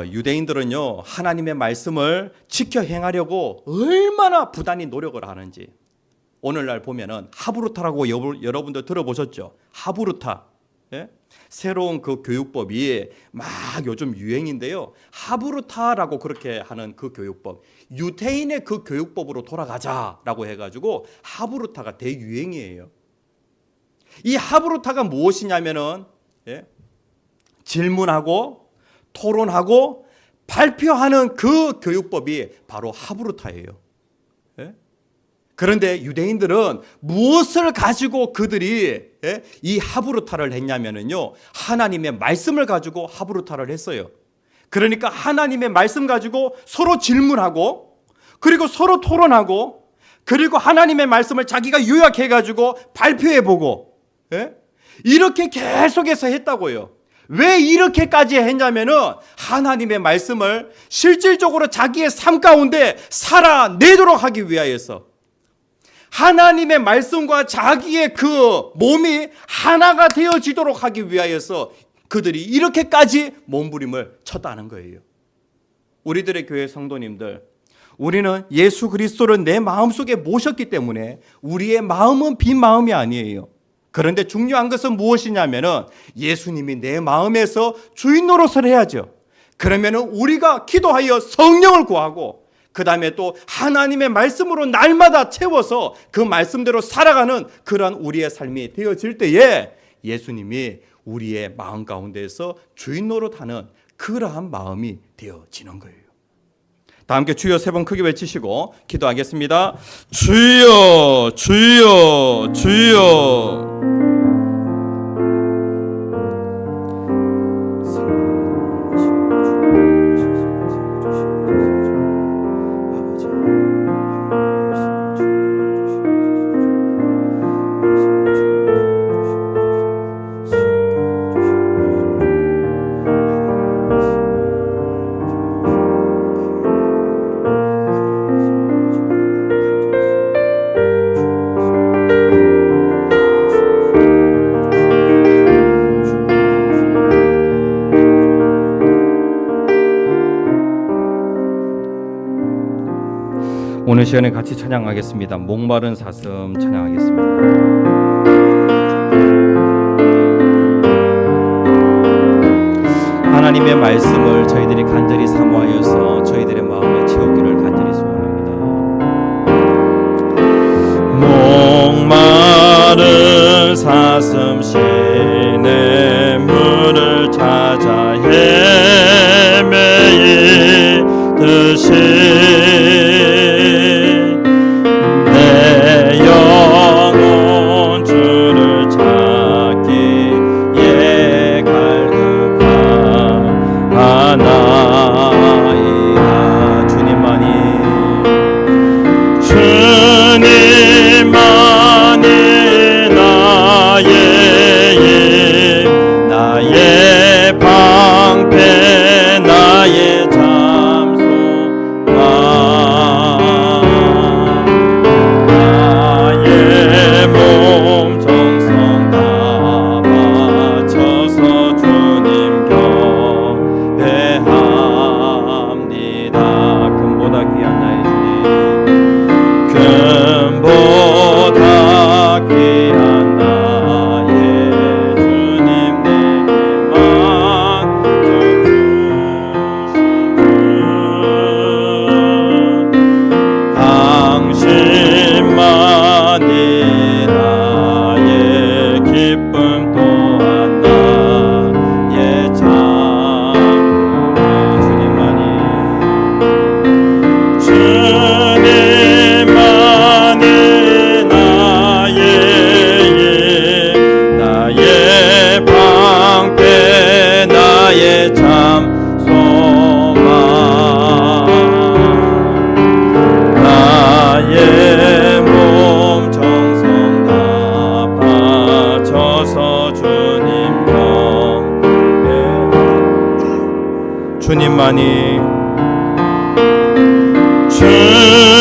유대인들은요, 하나님의 말씀을 지켜 행하려고 얼마나 부단히 노력을 하는지 오늘날 보면은 하브루타라고 여러분들 들어보셨죠? 하브루타. 새로운 그 교육법이 막 요즘 유행인데요. 하브루타라고 그렇게 하는 그 교육법, 유대인의 그 교육법으로 돌아가자라고 해가지고 하브루타가 대유행이에요. 이 하브루타가 무엇이냐면은 질문하고 토론하고 발표하는 그 교육법이 바로 하브루타예요. 그런데 유대인들은 무엇을 가지고 그들이 이 하브루타를 했냐면요, 하나님의 말씀을 가지고 하브루타를 했어요. 그러니까 하나님의 말씀 가지고 서로 질문하고, 그리고 서로 토론하고, 그리고 하나님의 말씀을 자기가 요약해 가지고 발표해 보고, 이렇게 계속해서 했다고요. 왜 이렇게까지 했냐면은 하나님의 말씀을 실질적으로 자기의 삶 가운데 살아내도록 하기 위하여서, 하나님의 말씀과 자기의 그 몸이 하나가 되어지도록 하기 위하여서 그들이 이렇게까지 몸부림을 쳤다는 거예요. 우리들의 교회 성도님들, 우리는 예수 그리스도를 내 마음속에 모셨기 때문에 우리의 마음은 빈 마음이 아니에요. 그런데 중요한 것은 무엇이냐면은 예수님이 내 마음에서 주인 노릇을 해야죠. 그러면은 우리가 기도하여 성령을 구하고, 그 다음에 또 하나님의 말씀으로 날마다 채워서 그 말씀대로 살아가는 그러한 우리의 삶이 되어질 때에 예수님이 우리의 마음 가운데에서 주인 노릇하는 그러한 마음이 되어지는 거예요. 다 함께 주여 3번 크게 외치시고 기도하겠습니다. 주여, 주여, 주여. 오늘 시간에 같이 찬양하겠습니다. 목마른 사슴 찬양하겠습니다. 하나님의 말씀을 저희들이 간절히 사모하여서 저희들의 마음을 채우기를 간절히 소원합니다. 목마른 사슴 시내 물을 찾아 헤매이듯이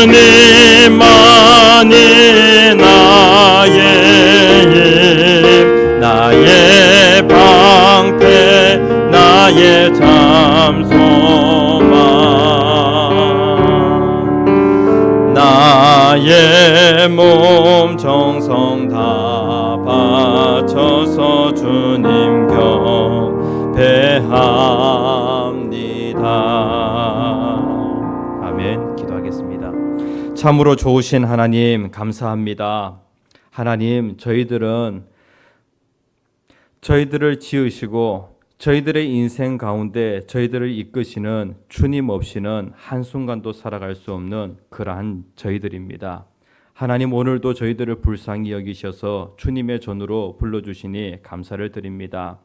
주님만이 나의 힘, 나의 방패, 나의 잠소망, 나의 몸 정성 다 바쳐서 주님 경배합니다. 아멘. 기도하겠습니다. 참으로 좋으신 하나님 감사합니다. 하나님, 저희들을 지으시고 저희들의 인생 가운데 저희들을 이끄시는 주님 없이는 한순간도 살아갈 수 없는 그러한 저희들입니다. 하나님, 오늘도 저희들을 불쌍히 여기셔서 주님의 전으로 불러주시니 감사를 드립니다.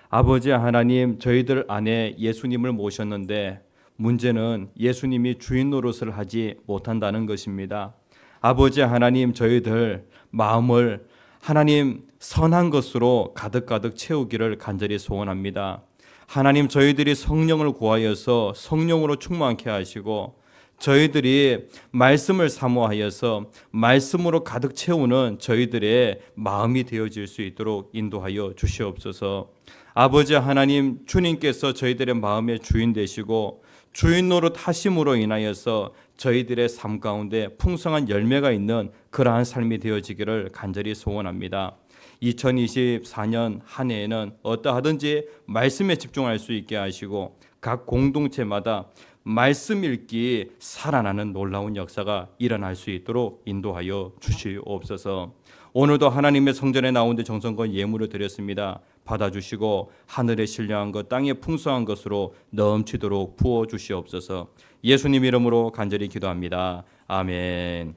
아버지 하나님, 저희들 안에 예수님을 모셨는데 문제는 예수님이 주인 노릇을 하지 못한다는 것입니다. 아버지 하나님, 저희들 마음을 하나님 선한 것으로 가득가득 채우기를 간절히 소원합니다. 하나님 저희들이 성령을 구하여서 성령으로 충만케 하시고 저희들이 말씀을 사모하여서 말씀으로 가득 채우는 저희들의 마음이 되어질 수 있도록 인도하여 주시옵소서. 아버지 하나님, 주님께서 저희들의 마음의 주인 되시고 주인 노릇 하심으로 인하여서 저희들의 삶 가운데 풍성한 열매가 있는 그러한 삶이 되어지기를 간절히 소원합니다. 2024년 한 해에는 어떠하든지 말씀에 집중할 수 있게 하시고 각 공동체마다 말씀 읽기 살아나는 놀라운 역사가 일어날 수 있도록 인도하여 주시옵소서. 오늘도 하나님의 성전에 나오는데 정성과 예물을 드렸습니다. 받아주시고 하늘에 신령한 것 땅에 풍성한 것으로 넘치도록 부어주시옵소서. 예수님 이름으로 간절히 기도합니다. 아멘.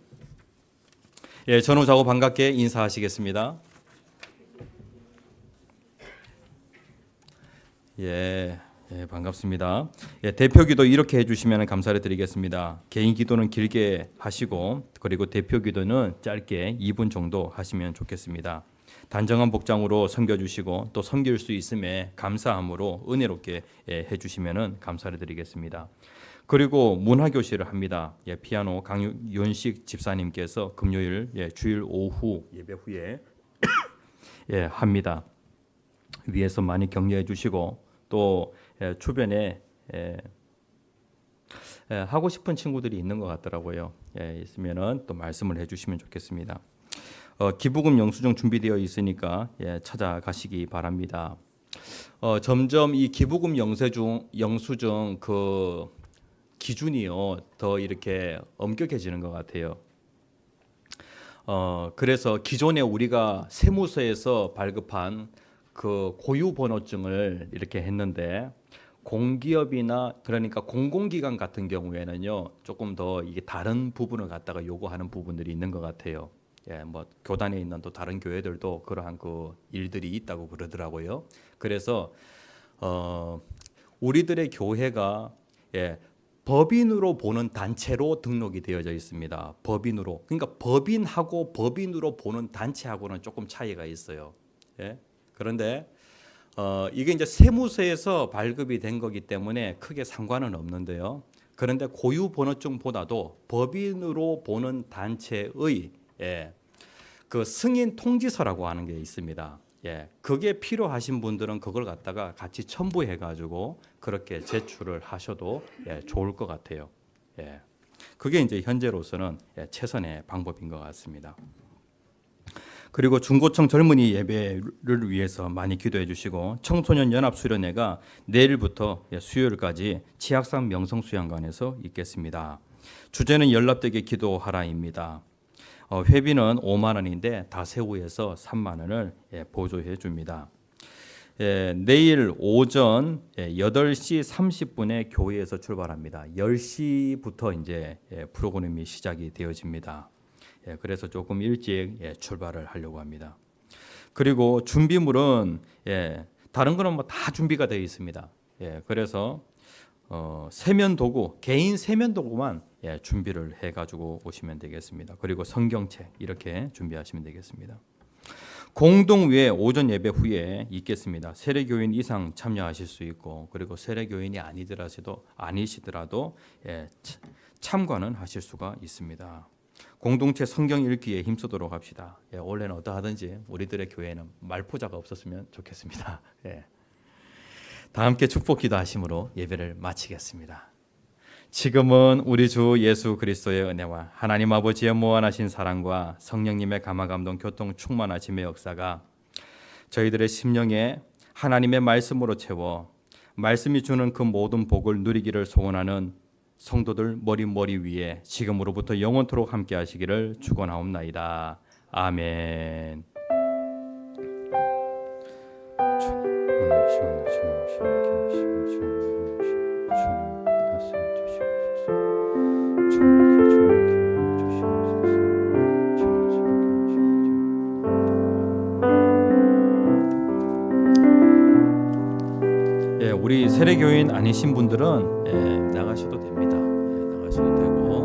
예, 전후좌우 반갑게 인사하시겠습니다. 반갑습니다. 대표기도 이렇게 해주시면 감사를 드리겠습니다. 개인 기도는 길게 하시고 그리고 대표기도는 짧게 2분 정도 하시면 좋겠습니다. 단정한 복장으로 섬겨주시고 또 섬길 수 있음에 감사함으로 은혜롭게 해주시면 감사를 드리겠습니다. 그리고 문화교실을 합니다. 피아노 강윤식 집사님께서 금요일 주일 오후 예배 후에 합니다. 위에서 많이 격려해 주시고 또 주변에 하고 싶은 친구들이 있는 것 같더라고요. 있으면은 또 말씀을 해주시면 좋겠습니다. 기부금 영수증 준비되어 있으니까 찾아가시기 바랍니다. 점점 이 기부금 영수증 그 기준이요 더 이렇게 엄격해지는 것 같아요. 그래서 기존에 우리가 세무서에서 발급한 그 고유번호증을 이렇게 했는데 공기업이나 그러니까 공공기관 같은 경우에는요 조금 더 이게 다른 부분을 갖다가 요구하는 부분들이 있는 것 같아요. 뭐 교단에 있는 또 다른 교회들도 그러한 그 일들이 있다고 그러더라고요. 그래서 우리들의 교회가 법인으로 보는 단체로 등록이 되어져 있습니다. 법인으로. 그러니까 법인하고 법인으로 보는 단체하고는 조금 차이가 있어요. 그런데 이게 이제 세무서에서 발급이 된 거기 때문에 크게 상관은 없는데요. 그런데 고유번호증보다도 법인으로 보는 단체의 그 승인 통지서라고 하는 게 있습니다. 그게 필요하신 분들은 그걸 갖다가 같이 첨부해가지고 그렇게 제출을 하셔도 좋을 것 같아요. 그게 이제 현재로서는 최선의 방법인 것 같습니다. 그리고 중고청 젊은이 예배를 위해서 많이 기도해 주시고 청소년 연합 수련회가 내일부터 수요일까지 치악산 명성수양관에서 있겠습니다. 주제는 연락되게 기도하라입니다. 회비는 5만 원인데 다새우에서 3만 원을 보조해 줍니다. 내일 오전 8시 30분에 교회에서 출발합니다. 10시부터 이제 프로그램이 시작이 되어집니다. 그래서 조금 일찍 출발을 하려고 합니다. 그리고 준비물은 다른 거는 뭐 다 준비가 되어 있습니다. 그래서 세면 도구, 개인 세면 도구만 준비를 해가지고 오시면 되겠습니다. 그리고 성경책 이렇게 준비하시면 되겠습니다. 공동위에 오전 예배 후에 있겠습니다. 세례교인 이상 참여하실 수 있고 그리고 세례교인이 아니시더라도 참관은 하실 수가 있습니다. 공동체 성경 읽기에 힘쓰도록 합시다. 원래는 어떠하든지 우리들의 교회는 말포자가 없었으면 좋겠습니다. 다 함께 축복 기도하심으로 예배를 마치겠습니다. 지금은 우리 주 예수 그리스도의 은혜와 하나님 아버지의 무한하신 사랑과 성령님의 감화감동 교통 충만하심의 역사가 저희들의 심령에 하나님의 말씀으로 채워 말씀이 주는 그 모든 복을 누리기를 소원하는 성도들 머리 위에 지금으로부터 영원토록 함께 하시기를 축원하옵나이다. 아멘. 우리 세례교인 아니신 분들은 나가셔도 됩니다. 나가셔도 되고